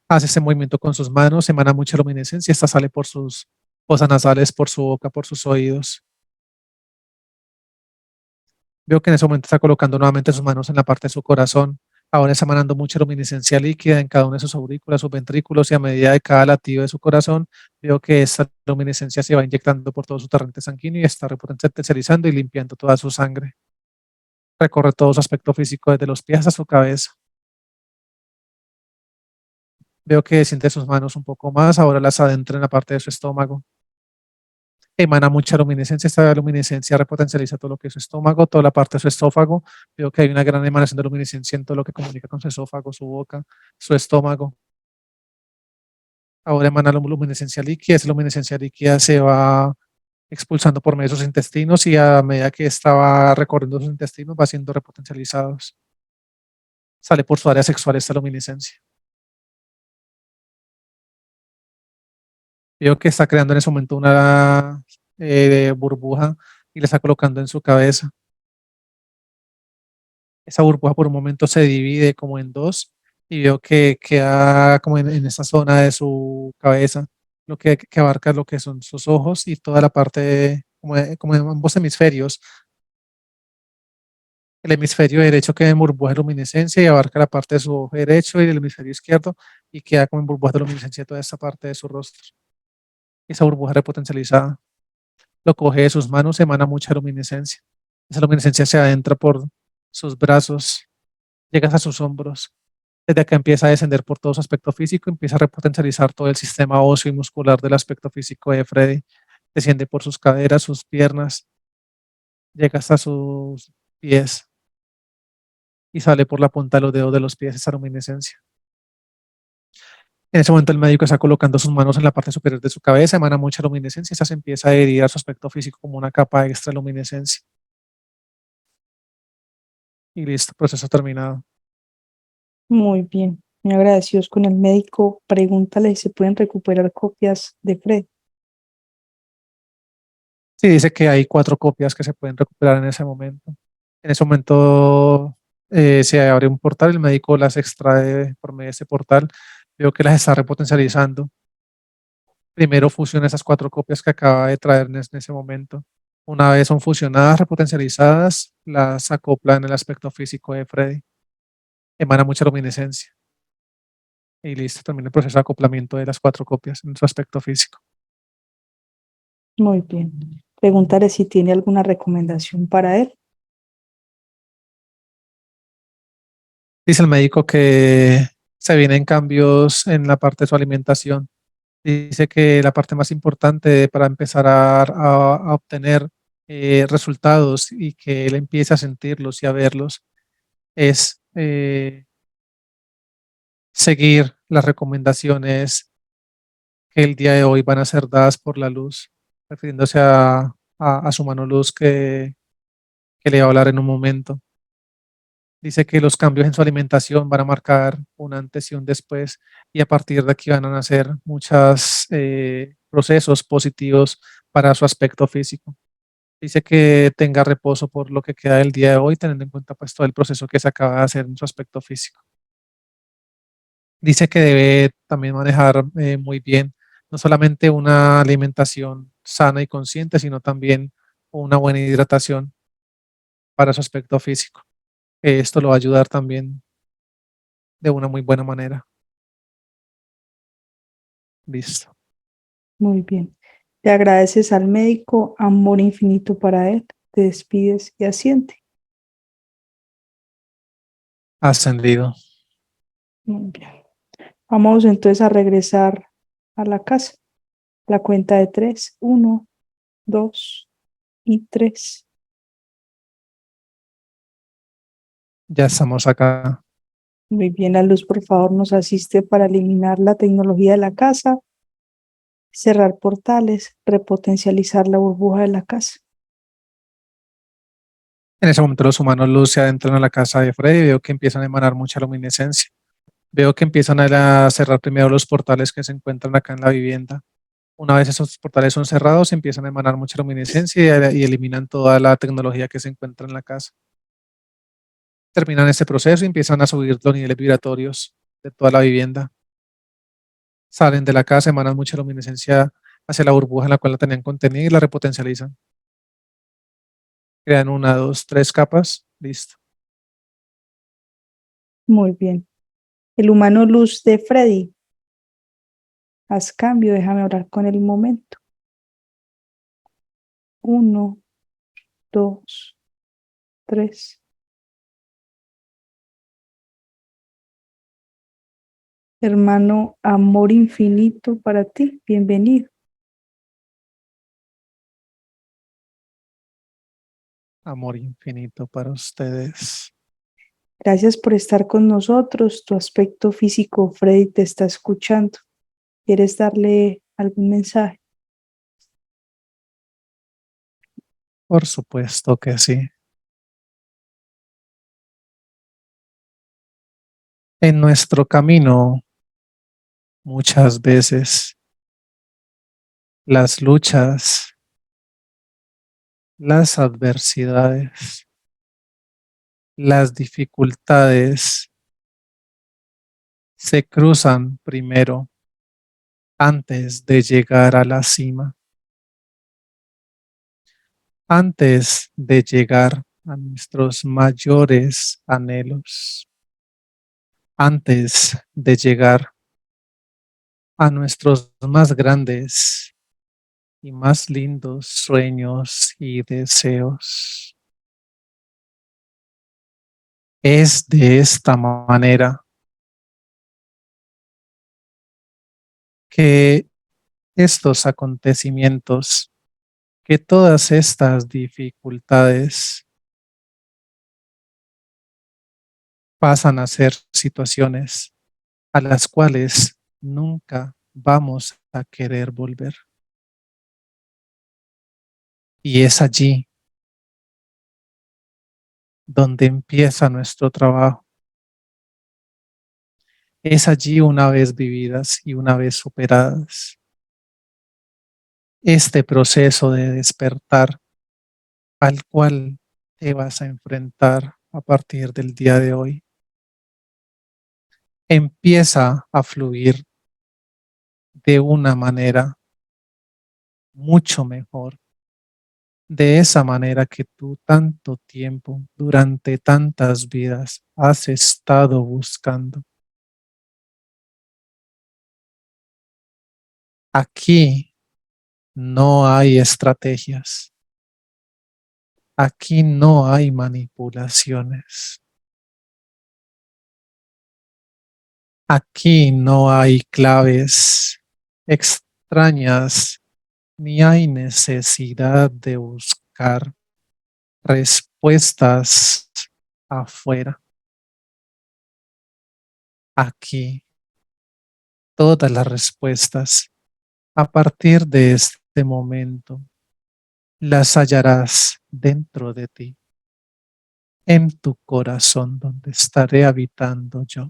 hace este movimiento con sus manos, emana mucha luminiscencia, esta sale por sus fosas nasales, por su boca, por sus oídos. Veo que en ese momento está colocando nuevamente sus manos en la parte de su corazón, ahora está emanando mucha luminiscencia líquida en cada una de sus aurículas, sus ventrículos y a medida de cada latido de su corazón, veo que esta luminiscencia se va inyectando por todo su torrente sanguíneo y está repotencializando y limpiando toda su sangre. Recorre todo su aspecto físico desde los pies hasta su cabeza. Veo que siente sus manos un poco más, ahora las adentra en la parte de su estómago. Emana mucha luminiscencia, esta luminiscencia repotencializa todo lo que es su estómago, toda la parte de su esófago. Veo que hay una gran emanación de luminiscencia en todo lo que comunica con su esófago, su boca, su estómago. Ahora emana luminiscencia líquida, esa luminiscencia líquida se va expulsando por medio de sus intestinos y a medida que estaba recorriendo sus intestinos va siendo repotencializados. Sale por su área sexual esta luminiscencia. Veo que está creando en ese momento una burbuja y le está colocando en su cabeza. Esa burbuja por un momento se divide como en dos y veo que queda como en esa zona de su cabeza, lo que abarca lo que son sus ojos y toda la parte, como en ambos hemisferios. El hemisferio derecho queda en burbuja de luminiscencia y abarca la parte de su ojo derecho y el hemisferio izquierdo y queda como en burbuja de luminiscencia toda esta parte de su rostro. Esa burbuja repotencializada. Lo coge de sus manos, emana mucha luminiscencia. Esa luminiscencia se adentra por sus brazos, llega hasta sus hombros. Desde acá empieza a descender por todo su aspecto físico, empieza a repotencializar todo el sistema óseo y muscular del aspecto físico de Freddy. Desciende por sus caderas, sus piernas, llega hasta sus pies y sale por la punta de los dedos de los pies esa luminiscencia. En ese momento el médico está colocando sus manos en la parte superior de su cabeza, emana mucha luminiscencia, esa se empieza a adherir a su aspecto físico como una capa extra de luminiscencia. Y listo, proceso terminado. Muy bien. Muy agradecidos con el médico. Pregúntale si se pueden recuperar copias de Fred. Sí, dice que hay 4 copias que se pueden recuperar en ese momento. En ese momento se abre un portal, el médico las extrae por medio de ese portal. Veo que las está repotencializando. primero fusiona esas 4 copias que acaba de traer en ese momento. Una vez son fusionadas, repotencializadas, las acopla en el aspecto físico de Freddy. Emana mucha luminiscencia. Y listo, termina el proceso de acoplamiento de las 4 copias en su aspecto físico. Muy bien. Preguntaré si tiene alguna recomendación para él. Dice el médico que se vienen cambios en la parte de su alimentación. Dice que la parte más importante para empezar a obtener resultados y que él empiece a sentirlos y a verlos es seguir las recomendaciones que el día de hoy van a ser dadas por la luz, refiriéndose a su mano luz que le va a hablar en un momento. Dice que los cambios en su alimentación van a marcar un antes y un después y a partir de aquí van a nacer muchos procesos positivos para su aspecto físico. Dice que tenga reposo por lo que queda del día de hoy, teniendo en cuenta pues todo el proceso que se acaba de hacer en su aspecto físico. Dice que debe también manejar muy bien, no solamente una alimentación sana y consciente, sino también una buena hidratación para su aspecto físico. Esto lo va a ayudar también de una muy buena manera. Listo. Muy bien. Te agradeces al médico, amor infinito para él. Te despides y asiente. Ascendido. Muy bien. Vamos entonces a regresar a la casa. La cuenta de 3. 1, 2 y 3. Ya estamos acá. Muy bien, la luz, por favor, nos asiste para eliminar la tecnología de la casa, cerrar portales, repotencializar la burbuja de la casa. En ese momento los humanos luz se adentran a la casa de Freddy y veo que empiezan a emanar mucha luminiscencia. Veo que empiezan a cerrar primero los portales que se encuentran acá en la vivienda. Una vez esos portales son cerrados, empiezan a emanar mucha luminiscencia y eliminan toda la tecnología que se encuentra en la casa. Terminan este proceso y empiezan a subir los niveles vibratorios de toda la vivienda. Salen de la casa, emanan mucha luminiscencia hacia la burbuja en la cual la tenían contenida y la repotencializan. Crean 1, 2, 3 capas. Listo. Muy bien. El humano luz de Freddy. Haz cambio, déjame hablar con él un momento. 1, 2, 3. Hermano, amor infinito para ti. Bienvenido. Amor infinito para ustedes. Gracias por estar con nosotros. Tu aspecto físico, Freddy, te está escuchando. ¿Quieres darle algún mensaje? Por supuesto que sí. En nuestro camino, muchas veces, las luchas, las adversidades, las dificultades se cruzan primero antes de llegar a la cima, antes de llegar a nuestros mayores anhelos, antes de llegar a nuestros más grandes y más lindos sueños y deseos. Es de esta manera que estos acontecimientos, que todas estas dificultades pasan a ser situaciones a las cuales nunca vamos a querer volver. Y es allí donde empieza nuestro trabajo. Es allí, una vez vividas y una vez superadas, este proceso de despertar al cual te vas a enfrentar a partir del día de hoy. Empieza a fluir de una manera mucho mejor, de esa manera que tú tanto tiempo, durante tantas vidas, has estado buscando. Aquí no hay estrategias. Aquí no hay manipulaciones. Aquí no hay claves extrañas, ni hay necesidad de buscar respuestas afuera. Aquí todas las respuestas a partir de este momento las hallarás dentro de ti, en tu corazón donde estaré habitando yo.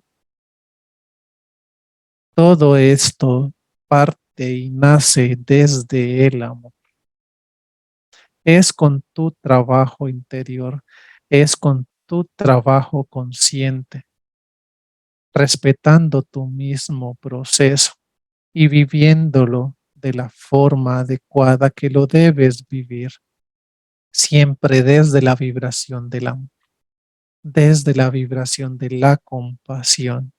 Todo esto parte y nace desde el amor. Es con tu trabajo interior, es con tu trabajo consciente, respetando tu mismo proceso y viviéndolo de la forma adecuada que lo debes vivir, siempre desde la vibración del amor, desde la vibración de la compasión,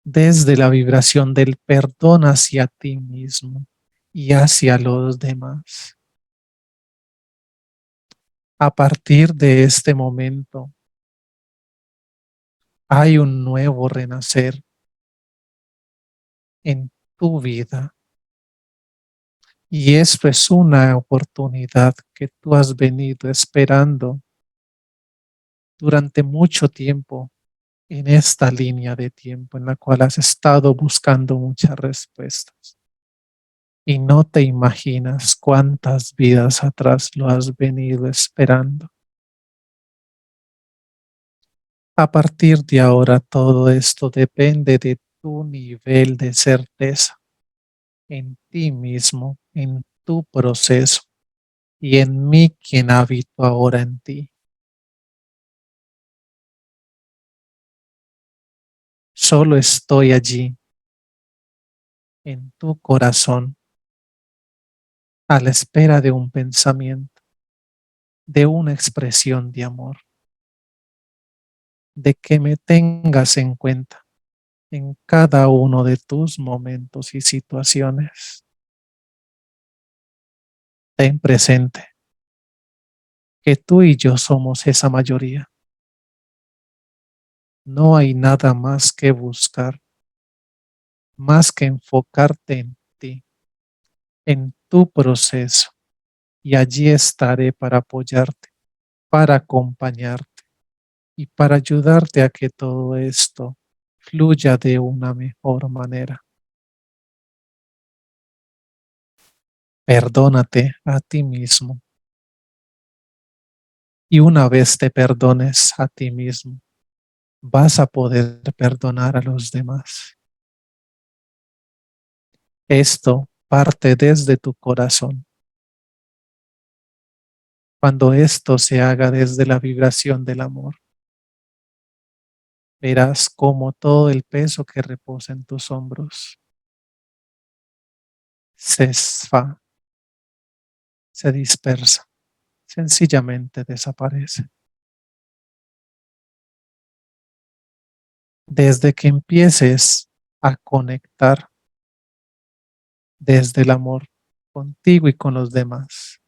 desde la vibración del perdón hacia ti mismo y hacia los demás. A partir de este momento hay un nuevo renacer en tu vida y esto es una oportunidad que tú has venido esperando durante mucho tiempo en esta línea de tiempo en la cual has estado buscando muchas respuestas. Y no te imaginas cuántas vidas atrás lo has venido esperando. A partir de ahora todo esto depende de tu nivel de certeza en ti mismo, en tu proceso y en mí quien habito ahora en ti. Solo estoy allí en tu corazón a la espera de un pensamiento, de una expresión de amor, de que me tengas en cuenta en cada uno de tus momentos y situaciones. Ten presente que tú y yo somos esa mayoría. No hay nada más que buscar, más que enfocarte en ti, en tu proceso, y allí estaré para apoyarte, para acompañarte y para ayudarte a que todo esto fluya de una mejor manera. Perdónate a ti mismo y una vez te perdones a ti mismo, vas a poder perdonar a los demás. Esto parte desde tu corazón. Cuando esto se haga desde la vibración del amor, verás cómo todo el peso que reposa en tus hombros se esfa, se dispersa, sencillamente desaparece. Desde que empieces a conectar desde el amor contigo y con los demás,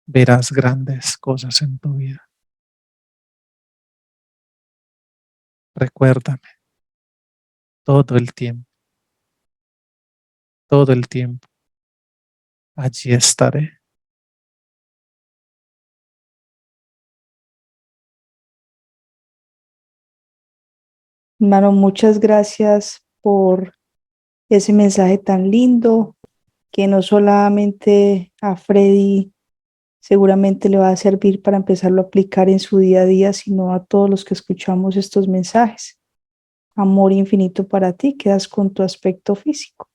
verás grandes cosas en tu vida. Recuérdame, todo el tiempo, allí estaré. Hermano, muchas gracias por ese mensaje tan lindo que no solamente a Freddy seguramente le va a servir para empezarlo a aplicar en su día a día, sino a todos los que escuchamos estos mensajes. Amor infinito para ti, quedas con tu aspecto físico.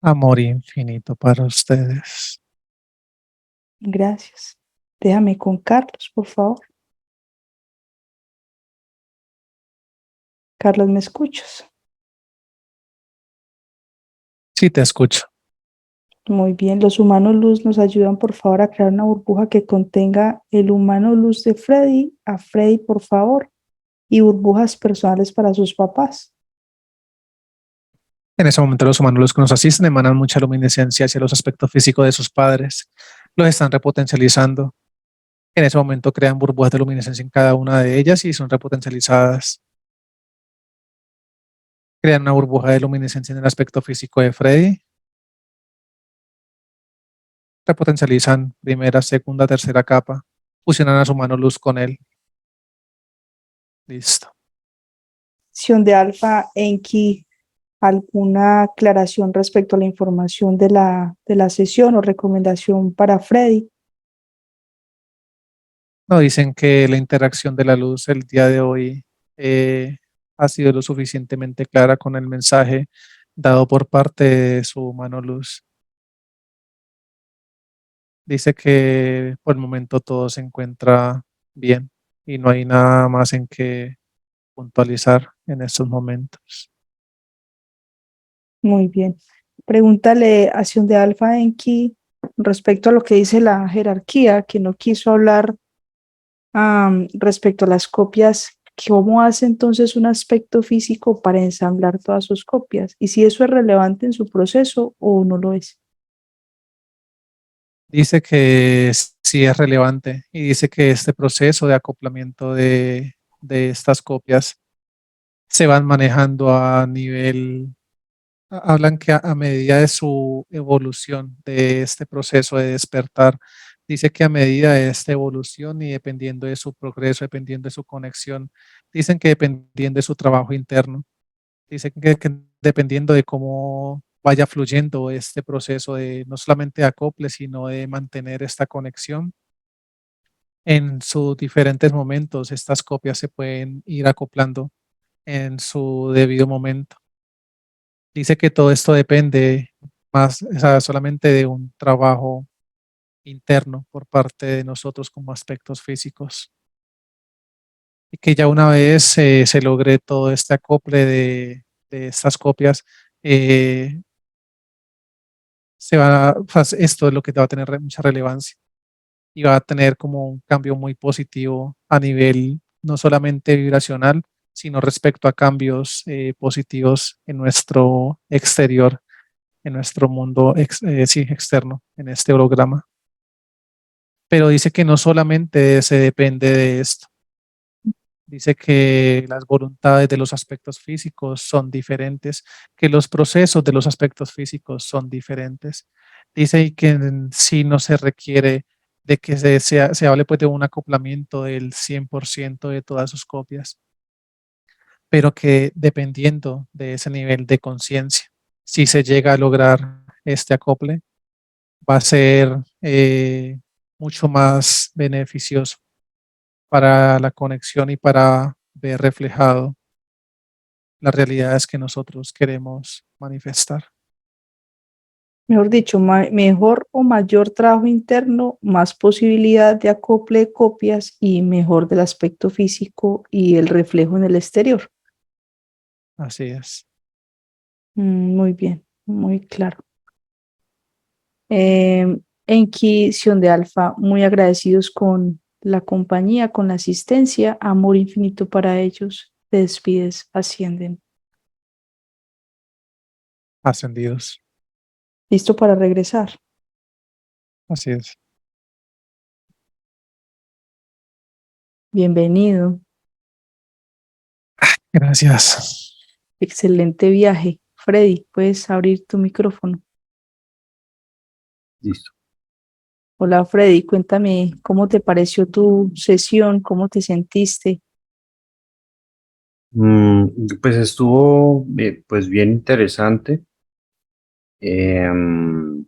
Amor infinito para ustedes. Gracias. Déjame con Carlos, por favor. Carlos, ¿me escuchas? Sí, te escucho. Muy bien, los humanos luz nos ayudan por favor a crear una burbuja que contenga el humano luz de Freddy, a Freddy por favor, y burbujas personales para sus papás. En ese momento los humanos los que nos asisten emanan mucha luminiscencia hacia los aspectos físicos de sus padres. Los están repotencializando. En ese momento crean burbujas de luminiscencia en cada una de ellas y son repotencializadas. Crean una burbuja de luminiscencia en el aspecto físico de Freddy. Repotencializan primera, segunda, tercera capa. Fusionan a su mano luz con él. Listo. Acción de Alfa, Enki, ¿alguna aclaración respecto a la información de la sesión o recomendación para Freddy? No dicen que la interacción de la luz el día de hoy ha sido lo suficientemente clara con el mensaje dado por parte de su mano luz. Dice que por el momento todo se encuentra bien y no hay nada más en que puntualizar en estos momentos. Muy bien. Pregúntale acción de Alfa Enki respecto a lo que dice la jerarquía, que no quiso hablar respecto a las copias. ¿Cómo hace entonces un aspecto físico para ensamblar todas sus copias? Y si eso es relevante en su proceso o no lo es. Dice que sí es relevante y dice que este proceso de acoplamiento de estas copias se van manejando a nivel, hablan que a medida de su evolución de este proceso de despertar, dice que a medida de esta evolución y dependiendo de su progreso, dependiendo de su conexión, dicen que dependiendo de su trabajo interno, dicen que dependiendo de cómo vaya fluyendo este proceso de no solamente de acople, sino de mantener esta conexión. En sus diferentes momentos, estas copias se pueden ir acoplando en su debido momento. Dice que todo esto depende más, o sea, solamente de un trabajo interno por parte de nosotros como aspectos físicos. Y que ya una vez se logre todo este acople de estas copias, eh, esto es lo que va a tener mucha relevancia y va a tener como un cambio muy positivo a nivel no solamente vibracional, sino respecto a cambios positivos en nuestro exterior, en nuestro mundo sí, externo, en este holograma. Pero dice que no solamente se depende de esto. Dice que las voluntades de los aspectos físicos son diferentes, que los procesos de los aspectos físicos son diferentes. Dice que en sí no se requiere de que se hable pues de un acoplamiento del 100% de todas sus copias, pero que dependiendo de ese nivel de conciencia, si se llega a lograr este acople, va a ser mucho más beneficioso para la conexión y para ver reflejado las realidades que nosotros queremos manifestar. Mejor dicho, mejor o mayor trabajo interno, más posibilidad de acople de copias y mejor del aspecto físico y el reflejo en el exterior. Así es. Muy bien, muy claro. Enki, Sion de Alfa, muy agradecidos con la compañía, con la asistencia, amor infinito para ellos. Te despides, ascienden. Ascendidos. ¿Listo para regresar? Así es. Bienvenido. Gracias. Excelente viaje. Freddy, puedes abrir tu micrófono. Listo. Hola Freddy, cuéntame cómo te pareció tu sesión, cómo te sentiste. Pues estuvo pues bien interesante. Em,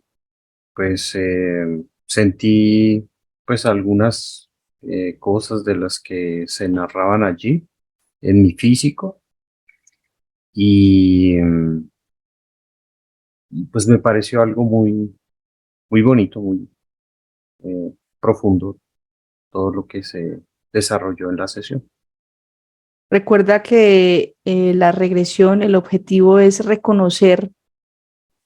pues sentí pues algunas cosas de las que se narraban allí en mi físico y pues me pareció algo muy bonito, muy profundo todo lo que se desarrolló en la sesión. Recuerda que la regresión, el objetivo es reconocer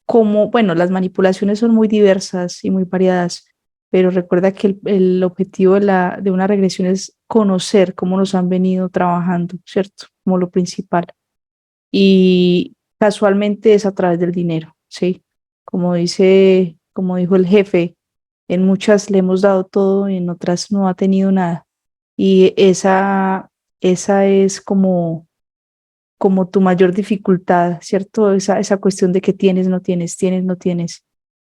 cómo, bueno, las manipulaciones son muy diversas y muy variadas, pero recuerda que el objetivo de una regresión es conocer cómo nos han venido trabajando, ¿cierto? Como lo principal. Y casualmente es a través del dinero, ¿sí? Como dijo el jefe, en muchas le hemos dado todo, en otras no ha tenido nada. Y esa es como tu mayor dificultad, ¿cierto? Esa cuestión de que tienes, no tienes, tienes, no tienes.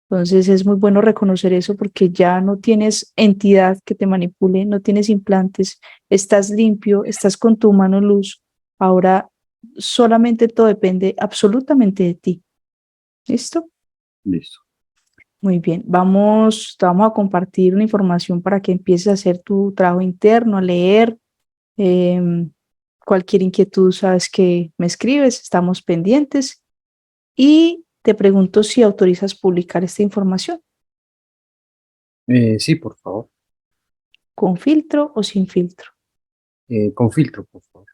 Entonces es muy bueno reconocer eso porque ya no tienes entidad que te manipule, no tienes implantes, estás limpio, estás con tu mano en luz. Ahora solamente todo depende absolutamente de ti. ¿Listo? Listo. Muy bien. Te vamos a compartir una información para que empieces a hacer tu trabajo interno, a leer. Cualquier inquietud, sabes que me escribes, estamos pendientes. Y te pregunto si autorizas publicar esta información, Sí, por favor. con filtro o sin filtro. Con filtro, por favor.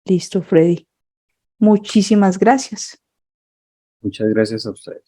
Listo, Freddy. Muchísimas gracias. Muchas gracias a ustedes.